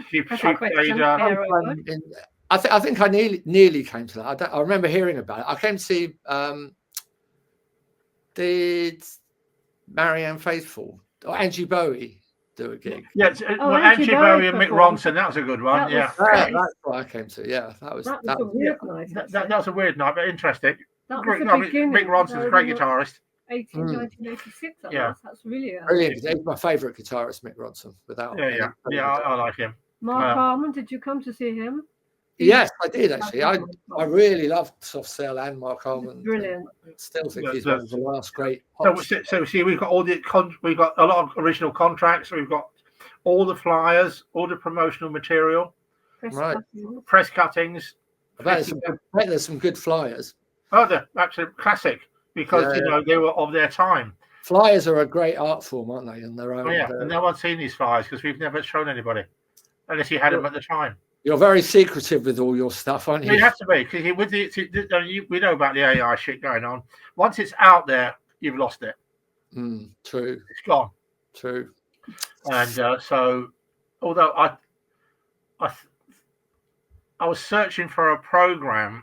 She played. I think I nearly came to that. I remember hearing about it. I came to see. Did Marianne Faithfull or Angie Bowie do a gig? Yeah, Angie Bowie and Mick Ronson. That was a good one. That's what I came to. Yeah, that was a weird night. That was a weird night, but interesting. Great, Mick Ronson's a great guitarist. 1986. That's really brilliant. He's my favourite guitarist, Mick Ronson. Without I like him. Mark Harmon, did you come to see him? Yes, I did actually. I really loved Soft Cell and Mark Harmon. Brilliant. Still think he's one of the last great. So see, we've got we've got a lot of original contracts. We've got all the flyers, all the promotional material, press cuttings. I bet there's some good flyers. Oh, they're absolute classic because they were of their time. Flyers are a great art form, aren't they? In their own. And no one's seen these flyers because we've never shown anybody, unless you had them at the time. You're very secretive with all your stuff, aren't you? You have to be, because we know about the AI shit going on. Once it's out there, you've lost it. True. It's gone. True. And so, although I was searching for a program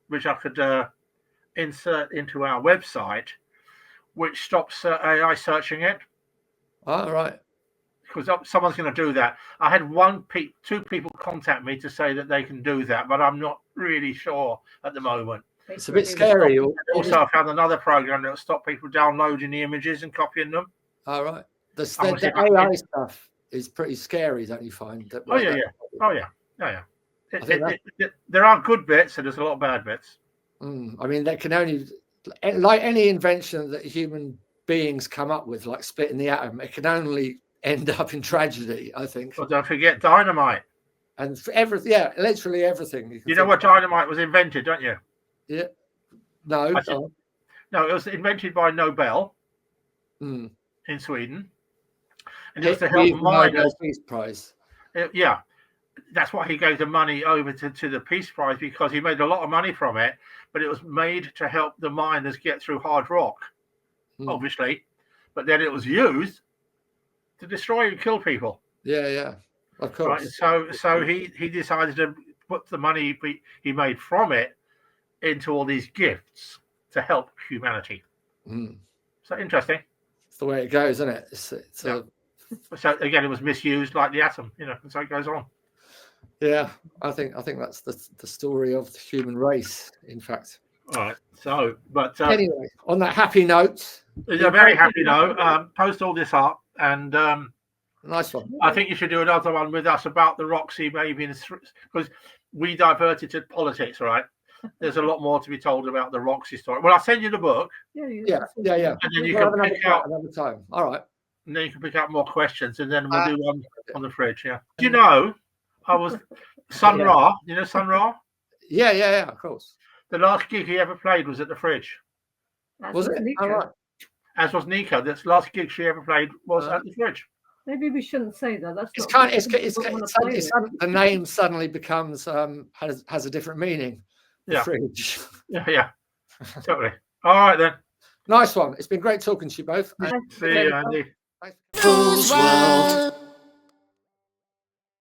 which I could insert into our website, which stops AI searching it. All right. Because someone's going to do that. I had two people contact me to say that they can do that, but I'm not really sure at the moment. It's a bit scary. Also, I found another program that will stop people downloading the images and copying them. All right. The AI stuff is pretty scary, don't you find? There are good bits and there's a lot of bad bits. I mean, that can only, like any invention that human beings come up with, like splitting the atom, it can only end up in tragedy, I think. Well, don't forget dynamite. And for everything, literally everything. You know what dynamite was invented, don't you? Yeah. No, it was invented by Nobel in Sweden. And it was to help miners. Peace Prize. That's why he gave the money over to the Peace Prize, because he made a lot of money from it, but it was made to help the miners get through hard rock, obviously. But then it was used to destroy and kill people. Yeah, of course. Right? So he decided to put the money he made from it into all these gifts to help humanity. So interesting. It's the way it goes, isn't it? So again, it was misused like the atom, and so it goes on. Yeah, I think that's the story of the human race, in fact. All right. So, but anyway, on that happy note, it's a very happy note. Post all this up, and nice one. I think you should do another one with us about the Roxy, maybe, because we diverted to politics, right? There's a lot more to be told about the Roxy story. Well, I'll send you the book. Yeah. And then you can pick out another time. All right. And then you can pick out more questions, and then we'll do one on the Fridge. Yeah. Do you know? I was Sun Ra. You know Sun Ra? Yeah, of course. The last gig he ever played was at the Fridge. Was it? All right. As was Nico. The last gig she ever played was at the Fridge. Maybe we shouldn't say that. That's the name suddenly becomes has a different meaning. The Fridge. Yeah. Totally. All right then. Nice one. It's been great talking to you both. See you, Andy. Fool's World.